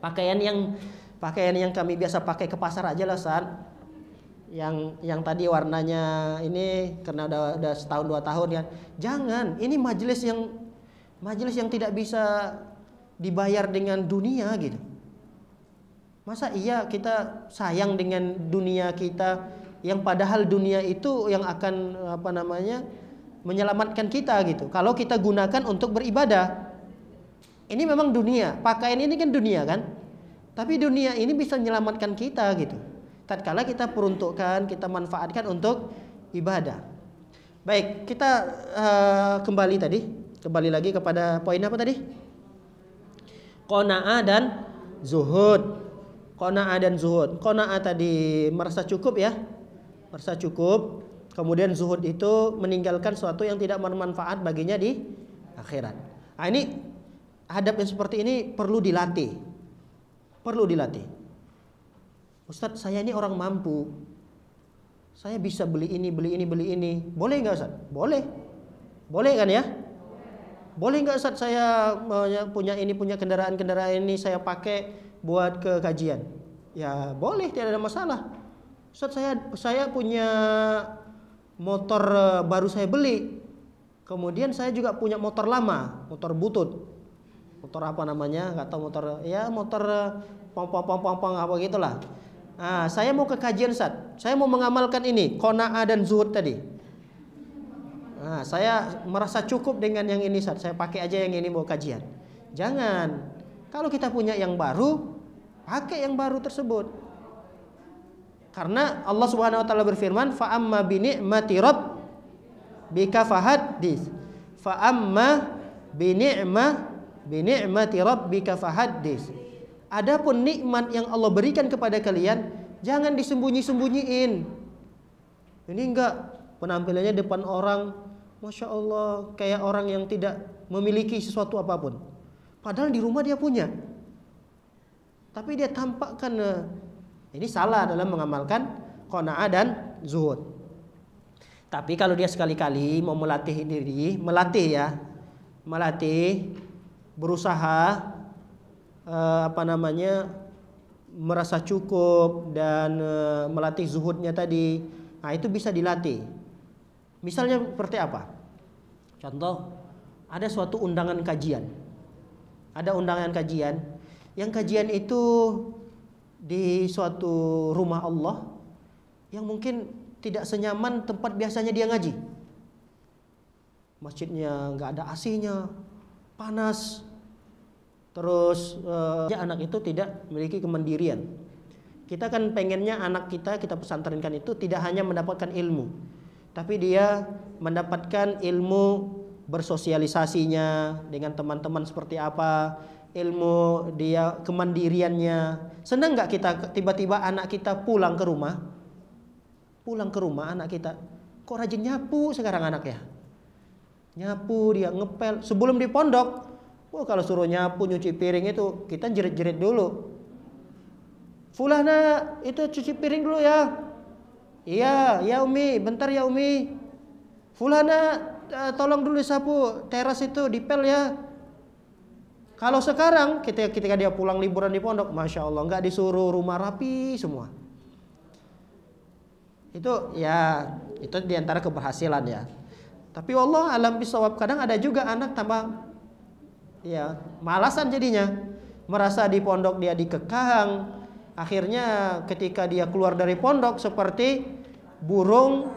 Pakaian yang kami biasa pakai ke pasar aja lah Ustaz. Yang tadi warnanya ini karena udah setahun 2 tahun ya. Jangan, ini majelis yang tidak bisa dibayar dengan dunia gitu. Masa iya kita sayang dengan dunia kita yang padahal dunia itu yang akan menyelamatkan kita gitu. Kalau kita gunakan untuk beribadah. Ini memang dunia, pakaian ini kan dunia kan? Tapi dunia ini bisa menyelamatkan kita gitu. Tatkala kita peruntukkan, kita manfaatkan untuk ibadah. Baik, kita kembali lagi kepada poin apa tadi? Qanaah dan zuhud. Qanaah dan zuhud. Qanaah tadi merasa cukup ya. Merasa cukup. Kemudian zuhud itu meninggalkan sesuatu yang tidak bermanfaat baginya di akhirat. Nah, ini adab yang seperti ini perlu dilatih. Perlu dilatih. Ustadz, saya ini orang mampu. Saya bisa beli ini, beli ini, beli ini. Boleh nggak Ustadz? Boleh. Boleh kan ya? Boleh nggak Ustadz saya punya kendaraan ini saya pakai buat ke kajian? Ya boleh, tidak ada masalah. Ustadz, saya punya motor baru saya beli. Kemudian saya juga punya motor lama, motor butut. Motor apa namanya? Nggak tahu motor. Ya motor pong apa gitulah. Nah, saya mau ke kajian Ustadz. Saya mau mengamalkan ini, qanaah dan zuhud tadi. Nah, saya merasa cukup dengan yang ini Ustadz. Saya pakai aja yang ini mau kajian. Jangan. Kalau kita punya yang baru, pakai yang baru tersebut. Karena Allah Subhanahu wa taala berfirman, "Fa amma bi ni'mati rabbika fahaddits." Fa amma bi ni'mati rabbika fahaddits. Adapun nikmat yang Allah berikan kepada kalian, jangan disembunyi-sembunyiin. Ini enggak, penampilannya depan orang, Masya Allah, kayak orang yang tidak memiliki sesuatu apapun. Padahal di rumah dia punya. Tapi dia tampakkan. Ini salah dalam mengamalkan qanaah dan zuhud. Tapi kalau dia sekali-kali mau melatih diri, melatih, berusaha merasa cukup dan melatih zuhudnya tadi. Nah, itu bisa dilatih. Misalnya seperti apa? Contoh, ada suatu undangan kajian. Ada undangan kajian. Yang kajian itu di suatu rumah Allah yang mungkin tidak senyaman tempat biasanya dia ngaji. Masjidnya nggak ada AC-nya, panas. Terus anak itu tidak memiliki kemandirian. Kita kan pengennya anak kita pesantrenkan itu tidak hanya mendapatkan ilmu, tapi dia mendapatkan ilmu bersosialisasinya dengan teman-teman seperti apa, ilmu dia kemandiriannya. Senang nggak kita tiba-tiba anak kita pulang ke rumah anak kita, kok rajin nyapu sekarang anaknya, nyapu dia ngepel. Sebelum di pondok, kalau suruh nyapu nyuci piring itu kita jerit-jerit dulu. Fulana itu cuci piring dulu ya. Iya, ya Umi, bentar ya Umi. Fulana tolong dulu sapu teras itu dipel ya. Kalau sekarang ketika dia pulang liburan di pondok, Masya Allah, nggak disuruh rumah rapi semua. Itu diantara keberhasilan ya. Tapi Allah alam bisawab, kadang ada juga anak tambah malasan jadinya, merasa di pondok dia dikekang. Akhirnya ketika dia keluar dari pondok seperti burung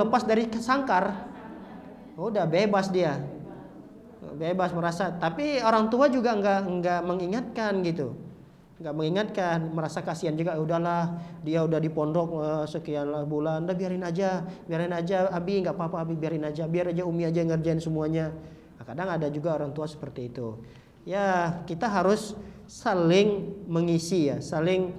lepas dari sangkar. Udah bebas dia. Bebas merasa, tapi orang tua juga enggak mengingatkan gitu. Enggak mengingatkan, merasa kasihan juga. Udahlah, dia udah di pondok sekian bulan, udah biarin aja Abi, enggak apa-apa Abi, biarin aja. Biar aja Umi aja ngerjain semuanya. Nah, kadang ada juga orang tua seperti itu. Ya, kita harus saling mengisi ya, saling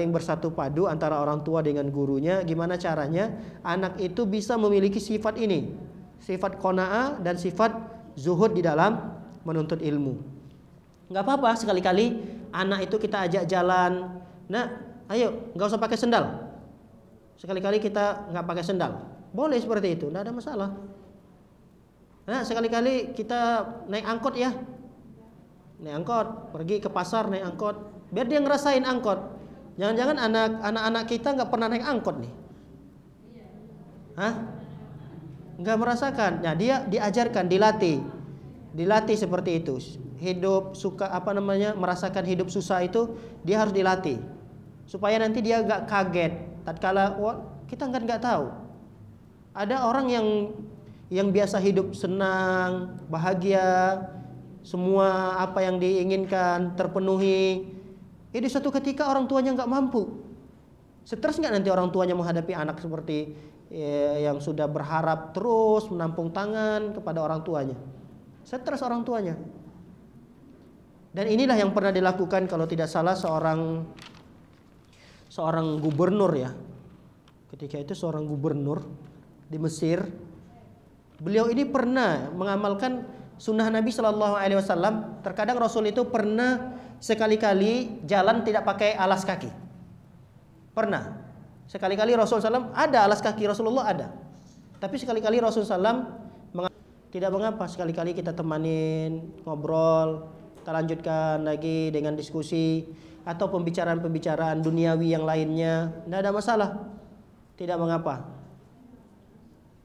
bersatu padu antara orang tua dengan gurunya. Gimana caranya anak itu bisa memiliki sifat ini, sifat qanaah dan sifat zuhud di dalam menuntut ilmu. Nggak apa-apa sekali-kali anak itu kita ajak jalan. Nah, ayo nggak usah pakai sendal. Sekali-kali kita nggak pakai sendal, boleh seperti itu, nggak ada masalah. Nah, sekali-kali kita naik angkot ya. Naik angkot, pergi ke pasar naik angkot, biar dia ngerasain angkot. Jangan-jangan anak-anak kita nggak pernah naik angkot nih, nggak merasakan. Nah, dia diajarkan, dilatih seperti itu. Hidup merasakan hidup susah itu dia harus dilatih supaya nanti dia nggak kaget. Tatkala kita nggak tahu. Ada orang yang biasa hidup senang, bahagia, semua apa yang diinginkan terpenuhi. Di suatu ketika orang tuanya nggak mampu. Stres nggak nanti orang tuanya menghadapi anak seperti yang sudah berharap terus menampung tangan kepada orang tuanya? Stres orang tuanya. Dan inilah yang pernah dilakukan kalau tidak salah seorang gubernur ya. Ketika itu seorang gubernur di Mesir. Beliau ini pernah mengamalkan sunnah Nabi Shallallahu Alaihi Wasallam, terkadang Rasul itu pernah sekali-kali jalan tidak pakai alas kaki. Pernah. Sekali-kali Rasul SAW ada alas kaki, Rasulullah ada. Tapi sekali-kali Rasul SAW tidak mengapa, sekali-kali kita temanin, ngobrol, kita lanjutkan lagi dengan diskusi atau pembicaraan-pembicaraan duniawi yang lainnya, tidak ada masalah, tidak mengapa.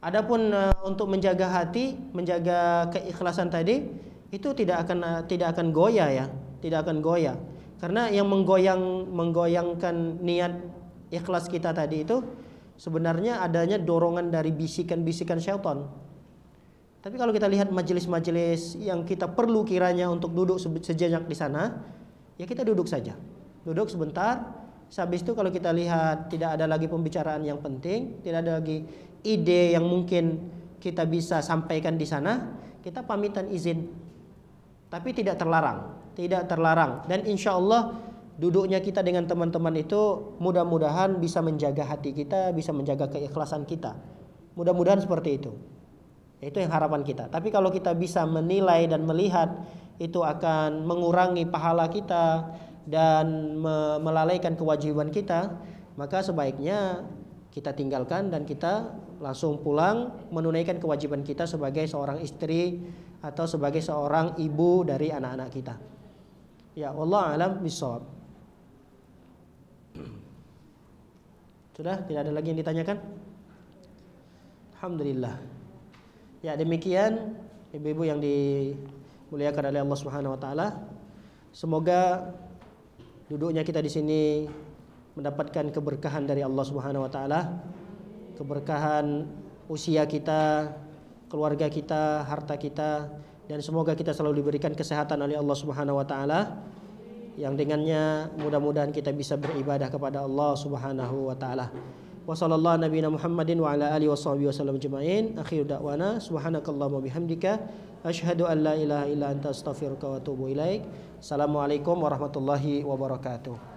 Adapun untuk menjaga hati, menjaga keikhlasan tadi, itu tidak akan goyah ya, tidak akan goyah. Karena yang menggoyangkan niat ikhlas kita tadi itu sebenarnya adanya dorongan dari bisikan-bisikan syaitan. Tapi kalau kita lihat majelis-majelis yang kita perlu kiranya untuk duduk sejenak di sana, ya kita duduk saja. Duduk sebentar. Habis itu kalau kita lihat tidak ada lagi pembicaraan yang penting, tidak ada lagi ide yang mungkin kita bisa sampaikan di sana, kita pamitan izin. Tapi tidak terlarang, tidak terlarang. Dan insya Allah duduknya kita dengan teman-teman itu mudah-mudahan bisa menjaga hati kita, bisa menjaga keikhlasan kita. Mudah-mudahan seperti itu. Itu yang harapan kita. Tapi kalau kita bisa menilai dan melihat itu akan mengurangi pahala kita dan melalaikan kewajiban kita, maka sebaiknya kita tinggalkan dan kita langsung pulang menunaikan kewajiban kita sebagai seorang istri atau sebagai seorang ibu dari anak-anak kita. Ya, wallahu a'lam bishawab. Sudah, tidak ada lagi yang ditanyakan? Alhamdulillah. Ya, demikian ibu-ibu yang dimuliakan oleh Allah Subhanahu wa taala. Semoga duduknya kita di sini mendapatkan keberkahan dari Allah Subhanahu wa taala. Keberkahan usia kita, keluarga kita, harta kita, dan semoga kita selalu diberikan kesehatan oleh Allah Subhanahu wa taala, yang dengannya mudah-mudahan kita bisa beribadah kepada Allah Subhanahu wa taala. Wa sallallahu nabiyana Muhammadin wa ala alihi washabihi wasallam ajmain. Akhiru da'wana subhanakallahumma bihamdika asyhadu an la ilaha illa anta astaghfiruka wa atubu ilaik. Assalamualaikum warahmatullahi wabarakatuh.